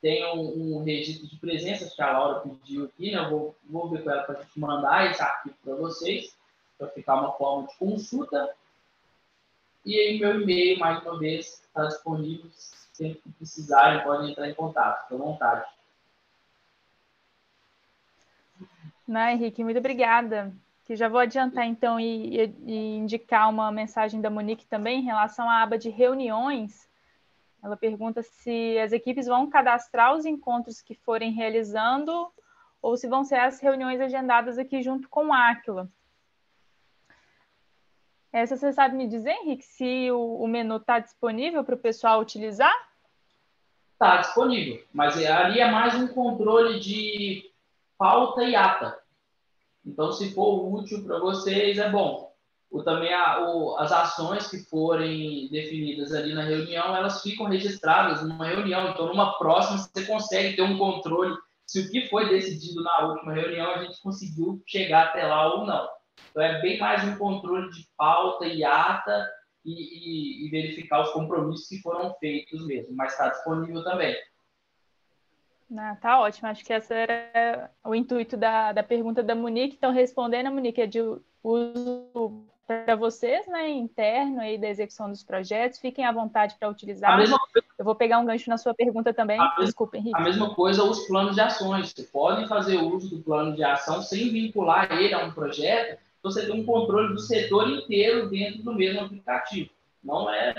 Tem um registro de presença, acho que a Laura pediu aqui, né? Eu vou ver com ela para a gente mandar esse arquivo para vocês, para ficar uma forma de consulta. E aí meu e-mail, mais uma vez, está disponível. Sempre que precisarem, podem entrar em contato, fique à vontade. Não, Henrique, muito obrigada. Que já vou adiantar, então, e indicar uma mensagem da Monique também em relação à aba de reuniões. Ela pergunta se as equipes vão cadastrar os encontros que forem realizando ou se vão ser as reuniões agendadas aqui junto com o Áquila. Essa você sabe me dizer, Henrique, se o menu está disponível para o pessoal utilizar? Está disponível, mas ali é mais um controle de pauta e ata. Então, se for útil para vocês, é bom. Também as ações que forem definidas ali na reunião, elas ficam registradas numa reunião. Então, numa próxima, você consegue ter um controle se o que foi decidido na última reunião a gente conseguiu chegar até lá ou não. Então, é bem mais um controle de pauta e ata e verificar os compromissos que foram feitos mesmo, mas está disponível também. Tá ótimo, acho que esse era o intuito da pergunta da Monique. Então, respondendo, Monique, é de uso para vocês, né, interno aí da execução dos projetos, fiquem à vontade para utilizar. Eu vou pegar um gancho na sua pergunta também. Desculpa, Henrique. A mesma coisa os planos de ações. Você pode fazer uso do plano de ação sem vincular ele a um projeto, você tem um controle do setor inteiro dentro do mesmo aplicativo. Não é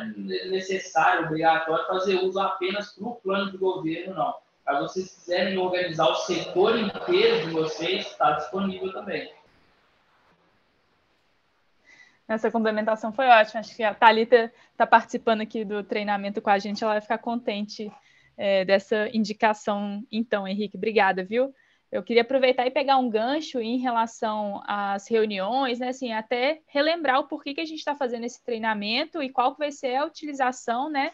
necessário, obrigatório, fazer uso apenas para o plano de governo, não. Caso vocês quiserem organizar o setor inteiro de vocês, está disponível também. Essa complementação foi ótima. Acho que a Thalita está participando aqui do treinamento com a gente. Ela vai ficar contente dessa indicação. Então, Henrique, obrigada, viu? Eu queria aproveitar e pegar um gancho em relação às reuniões, né? Assim, até relembrar o porquê que a gente está fazendo esse treinamento e qual que vai ser a utilização, né,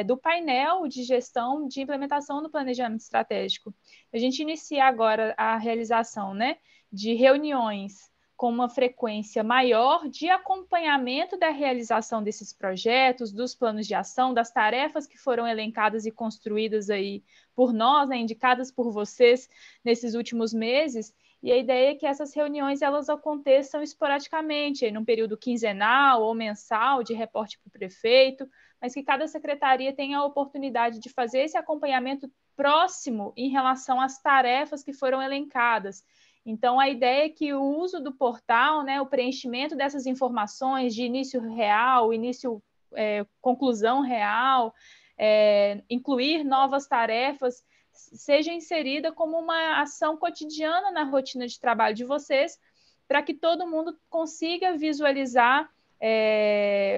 do painel de gestão de implementação do planejamento estratégico. A gente inicia agora a realização, né, de reuniões com uma frequência maior de acompanhamento da realização desses projetos, dos planos de ação, das tarefas que foram elencadas e construídas aí por nós, né, indicadas por vocês nesses últimos meses, e a ideia é que essas reuniões elas aconteçam esporadicamente, aí num período quinzenal ou mensal de reporte para o prefeito, mas que cada secretaria tenha a oportunidade de fazer esse acompanhamento próximo em relação às tarefas que foram elencadas. Então, a ideia é que o uso do portal, né, o preenchimento dessas informações de início real, conclusão real, incluir novas tarefas, seja inserida como uma ação cotidiana na rotina de trabalho de vocês, para que todo mundo consiga visualizar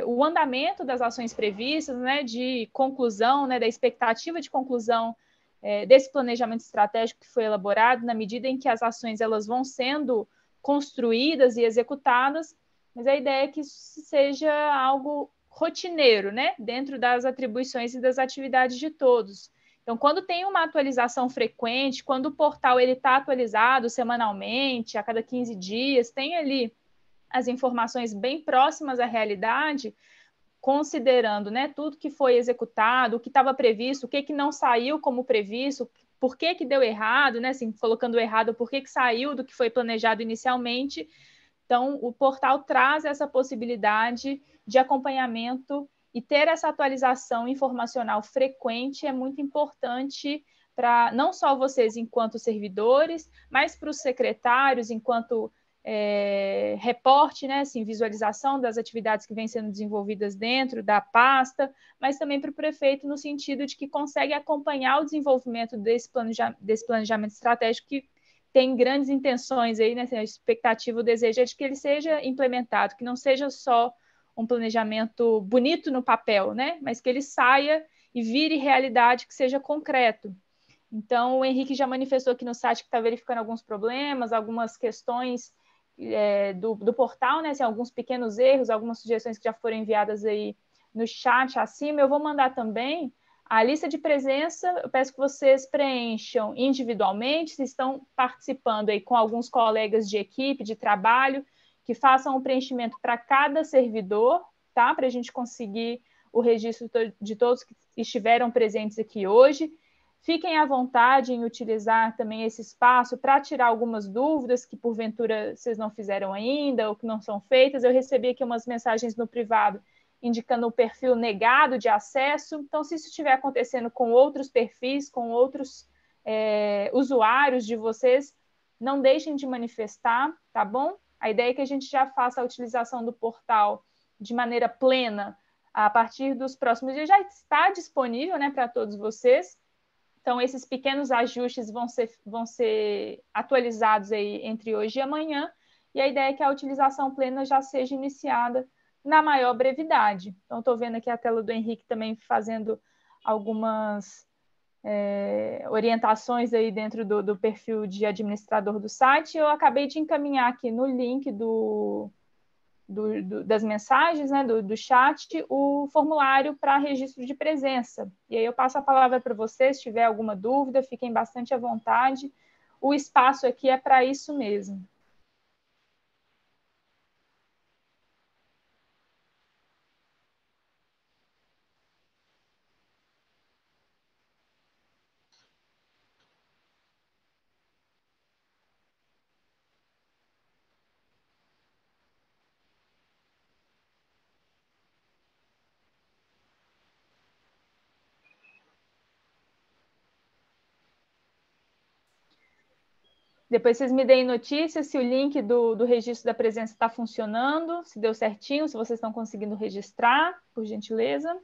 o andamento das ações previstas, né, de conclusão, né, da expectativa de conclusão desse planejamento estratégico que foi elaborado, na medida em que as ações elas vão sendo construídas e executadas, mas a ideia é que isso seja algo rotineiro, né, dentro das atribuições e das atividades de todos. Então, quando tem uma atualização frequente, quando o portal está atualizado semanalmente, a cada 15 dias, tem ali as informações bem próximas à realidade, considerando, né, tudo que foi executado, o que estava previsto, o que não saiu como previsto, por que deu errado, né, assim, colocando errado, por que saiu do que foi planejado inicialmente. Então, o portal traz essa possibilidade de acompanhamento e ter essa atualização informacional frequente é muito importante para não só vocês enquanto servidores, mas para os secretários enquanto reporte, né, assim, visualização das atividades que vêm sendo desenvolvidas dentro da pasta, mas também para o prefeito no sentido de que consegue acompanhar o desenvolvimento desse planejamento estratégico que tem grandes intenções aí, né, a expectativa, o desejo é de que ele seja implementado, que não seja só um planejamento bonito no papel, né, mas que ele saia e vire realidade, que seja concreto. Então, o Henrique já manifestou aqui no site que está verificando alguns problemas, algumas questões do portal, né? Assim, alguns pequenos erros, algumas sugestões que já foram enviadas aí no chat acima. Eu vou mandar também a lista de presença. Eu peço que vocês preencham individualmente, se estão participando aí com alguns colegas de equipe, de trabalho, que façam o preenchimento para cada servidor, tá? Para a gente conseguir o registro de todos que estiveram presentes aqui hoje. Fiquem à vontade em utilizar também esse espaço para tirar algumas dúvidas que, porventura, vocês não fizeram ainda ou que não são feitas. Eu recebi aqui umas mensagens no privado indicando o perfil negado de acesso. Então, se isso estiver acontecendo com outros perfis, com outros usuários de vocês, não deixem de manifestar, tá bom? A ideia é que a gente já faça a utilização do portal de maneira plena a partir dos próximos dias. Já está disponível, né, para todos vocês. Então, esses pequenos ajustes vão ser atualizados aí entre hoje e amanhã, e a ideia é que a utilização plena já seja iniciada na maior brevidade. Então, estou vendo aqui a tela do Henrique também fazendo algumas orientações aí dentro do perfil de administrador do site. Eu acabei de encaminhar aqui no link do das mensagens, né, do chat, o formulário para registro de presença. E aí eu passo a palavra para vocês, se tiver alguma dúvida, fiquem bastante à vontade. O espaço aqui é para isso mesmo. Depois vocês me deem notícias se o link do registro da presença está funcionando, se deu certinho, se vocês estão conseguindo registrar, por gentileza.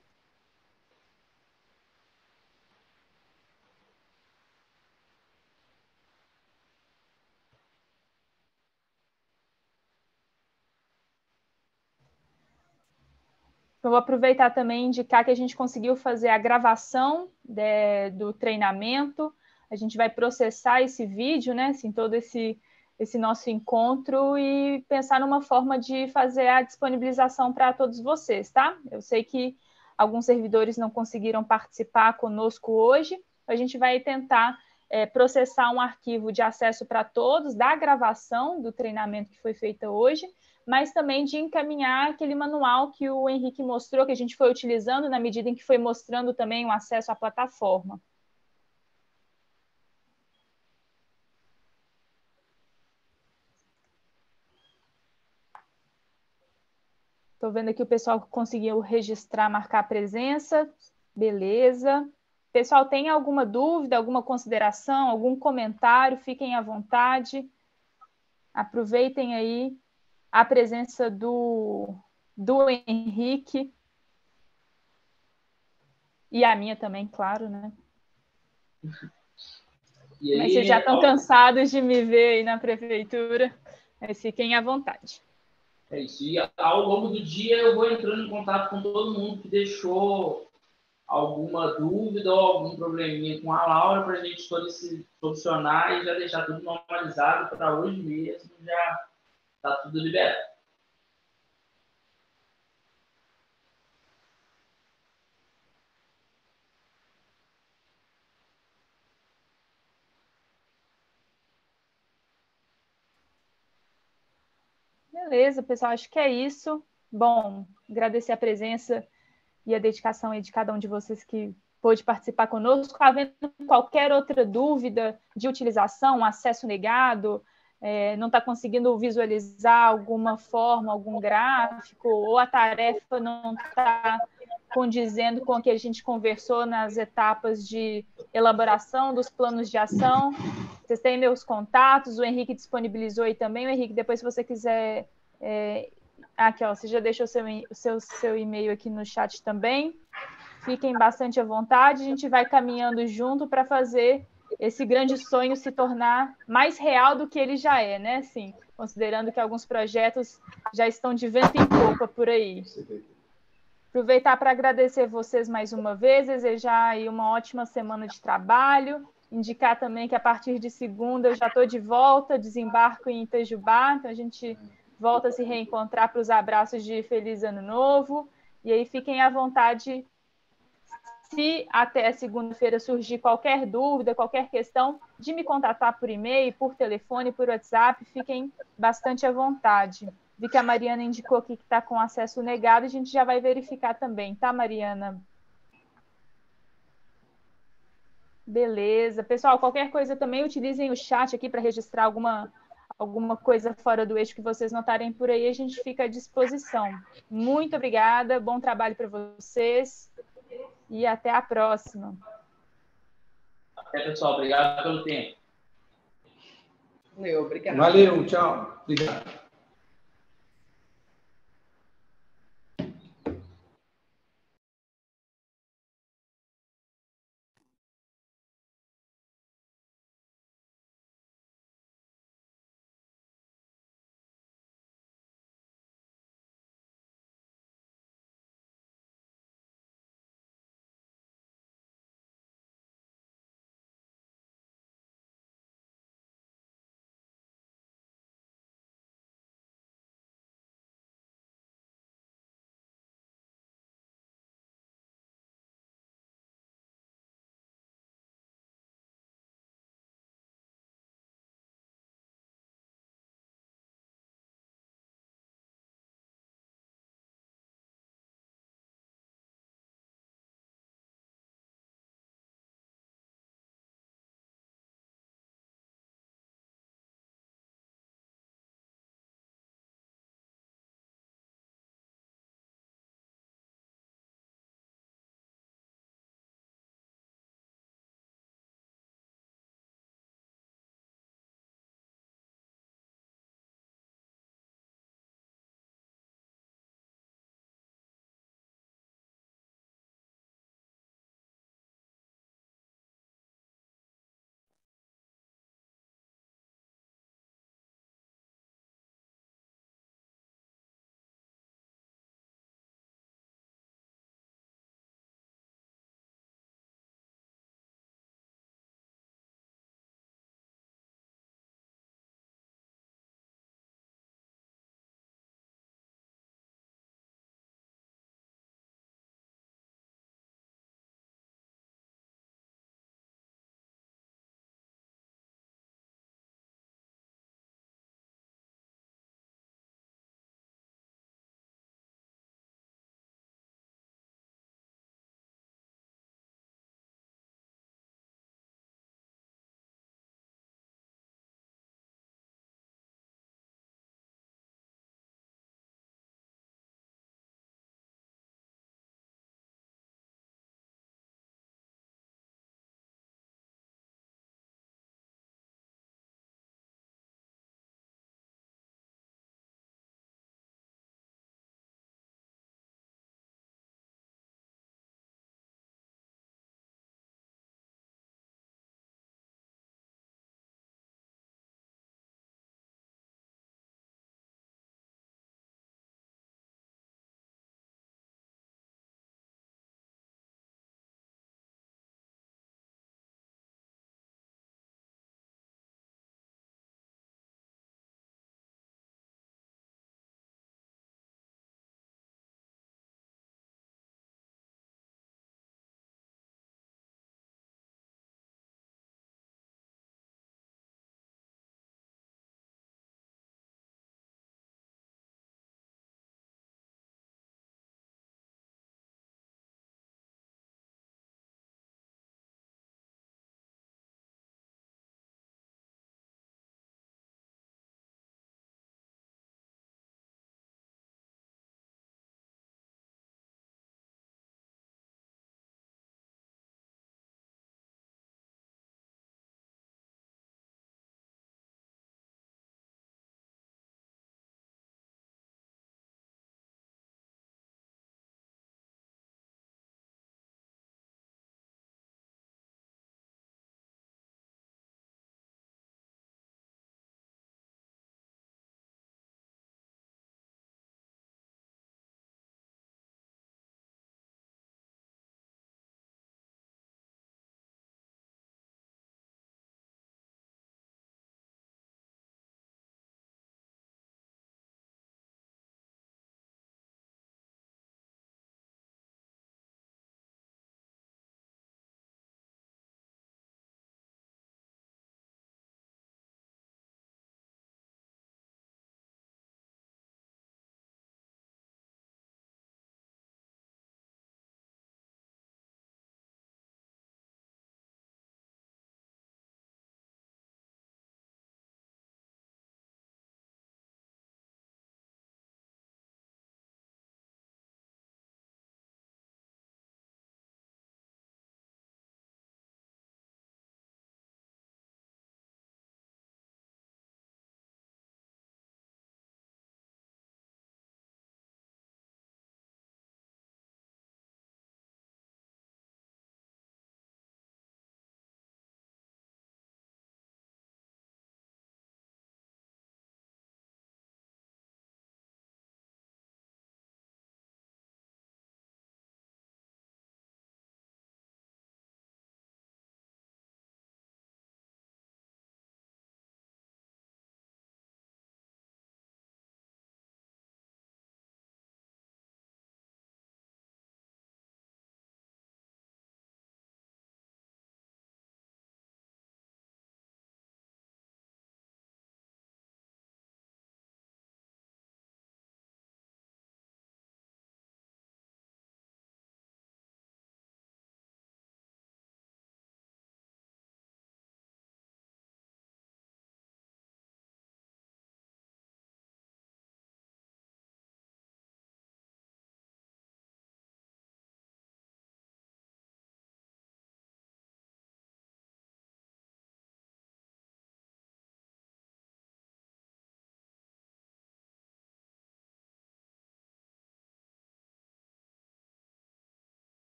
Eu vou aproveitar também e indicar que a gente conseguiu fazer a gravação do treinamento. A gente vai processar esse vídeo, né, assim, todo esse nosso encontro e pensar numa forma de fazer a disponibilização para todos vocês, tá? Eu sei que alguns servidores não conseguiram participar conosco hoje. A gente vai tentar processar um arquivo de acesso para todos da gravação do treinamento que foi feita hoje, mas também de encaminhar aquele manual que o Henrique mostrou, que a gente foi utilizando na medida em que foi mostrando também o acesso à plataforma. Estou vendo aqui o pessoal conseguiu registrar, marcar a presença. Beleza. Pessoal, tem alguma dúvida, alguma consideração, algum comentário? Fiquem à vontade. Aproveitem aí a presença do Henrique. E a minha também, claro, né? E aí, mas vocês já estão cansados de me ver aí na prefeitura. Mas fiquem à vontade. É isso. E ao longo do dia eu vou entrando em contato com todo mundo que deixou alguma dúvida ou algum probleminha com a Laura para a gente solucionar e já deixar tudo normalizado para hoje mesmo. Já está tudo liberado. Beleza, pessoal, acho que é isso. Bom, agradecer a presença e a dedicação aí de cada um de vocês que pôde participar conosco. Havendo qualquer outra dúvida de utilização, acesso negado, não está conseguindo visualizar alguma forma, algum gráfico, ou a tarefa não está condizendo com o que a gente conversou nas etapas de elaboração dos planos de ação, vocês têm meus contatos, o Henrique disponibilizou aí também. O Henrique, depois, se você quiser... aqui, ó, você já deixou o seu e-mail aqui no chat também. Fiquem bastante à vontade. A gente vai caminhando junto para fazer esse grande sonho se tornar mais real do que ele já é, né? Assim, considerando que alguns projetos já estão de vento em popa por aí. Aproveitar para agradecer vocês mais uma vez, desejar aí uma ótima semana de trabalho, indicar também que a partir de segunda eu já estou de volta, desembarco em Itajubá, então a gente volta a se reencontrar para os abraços de Feliz Ano Novo, e aí fiquem à vontade, se até segunda-feira surgir qualquer dúvida, qualquer questão, de me contatar por e-mail, por telefone, por WhatsApp, fiquem bastante à vontade. Vi que a Mariana indicou aqui que está com acesso negado, a gente já vai verificar também, tá, Mariana? Beleza. Pessoal, qualquer coisa também, utilizem o chat aqui para registrar alguma coisa fora do eixo que vocês notarem por aí, a gente fica à disposição. Muito obrigada, bom trabalho para vocês e até a próxima. Até, pessoal. Obrigado pelo tempo. Valeu, obrigado. Valeu, tchau. Obrigado.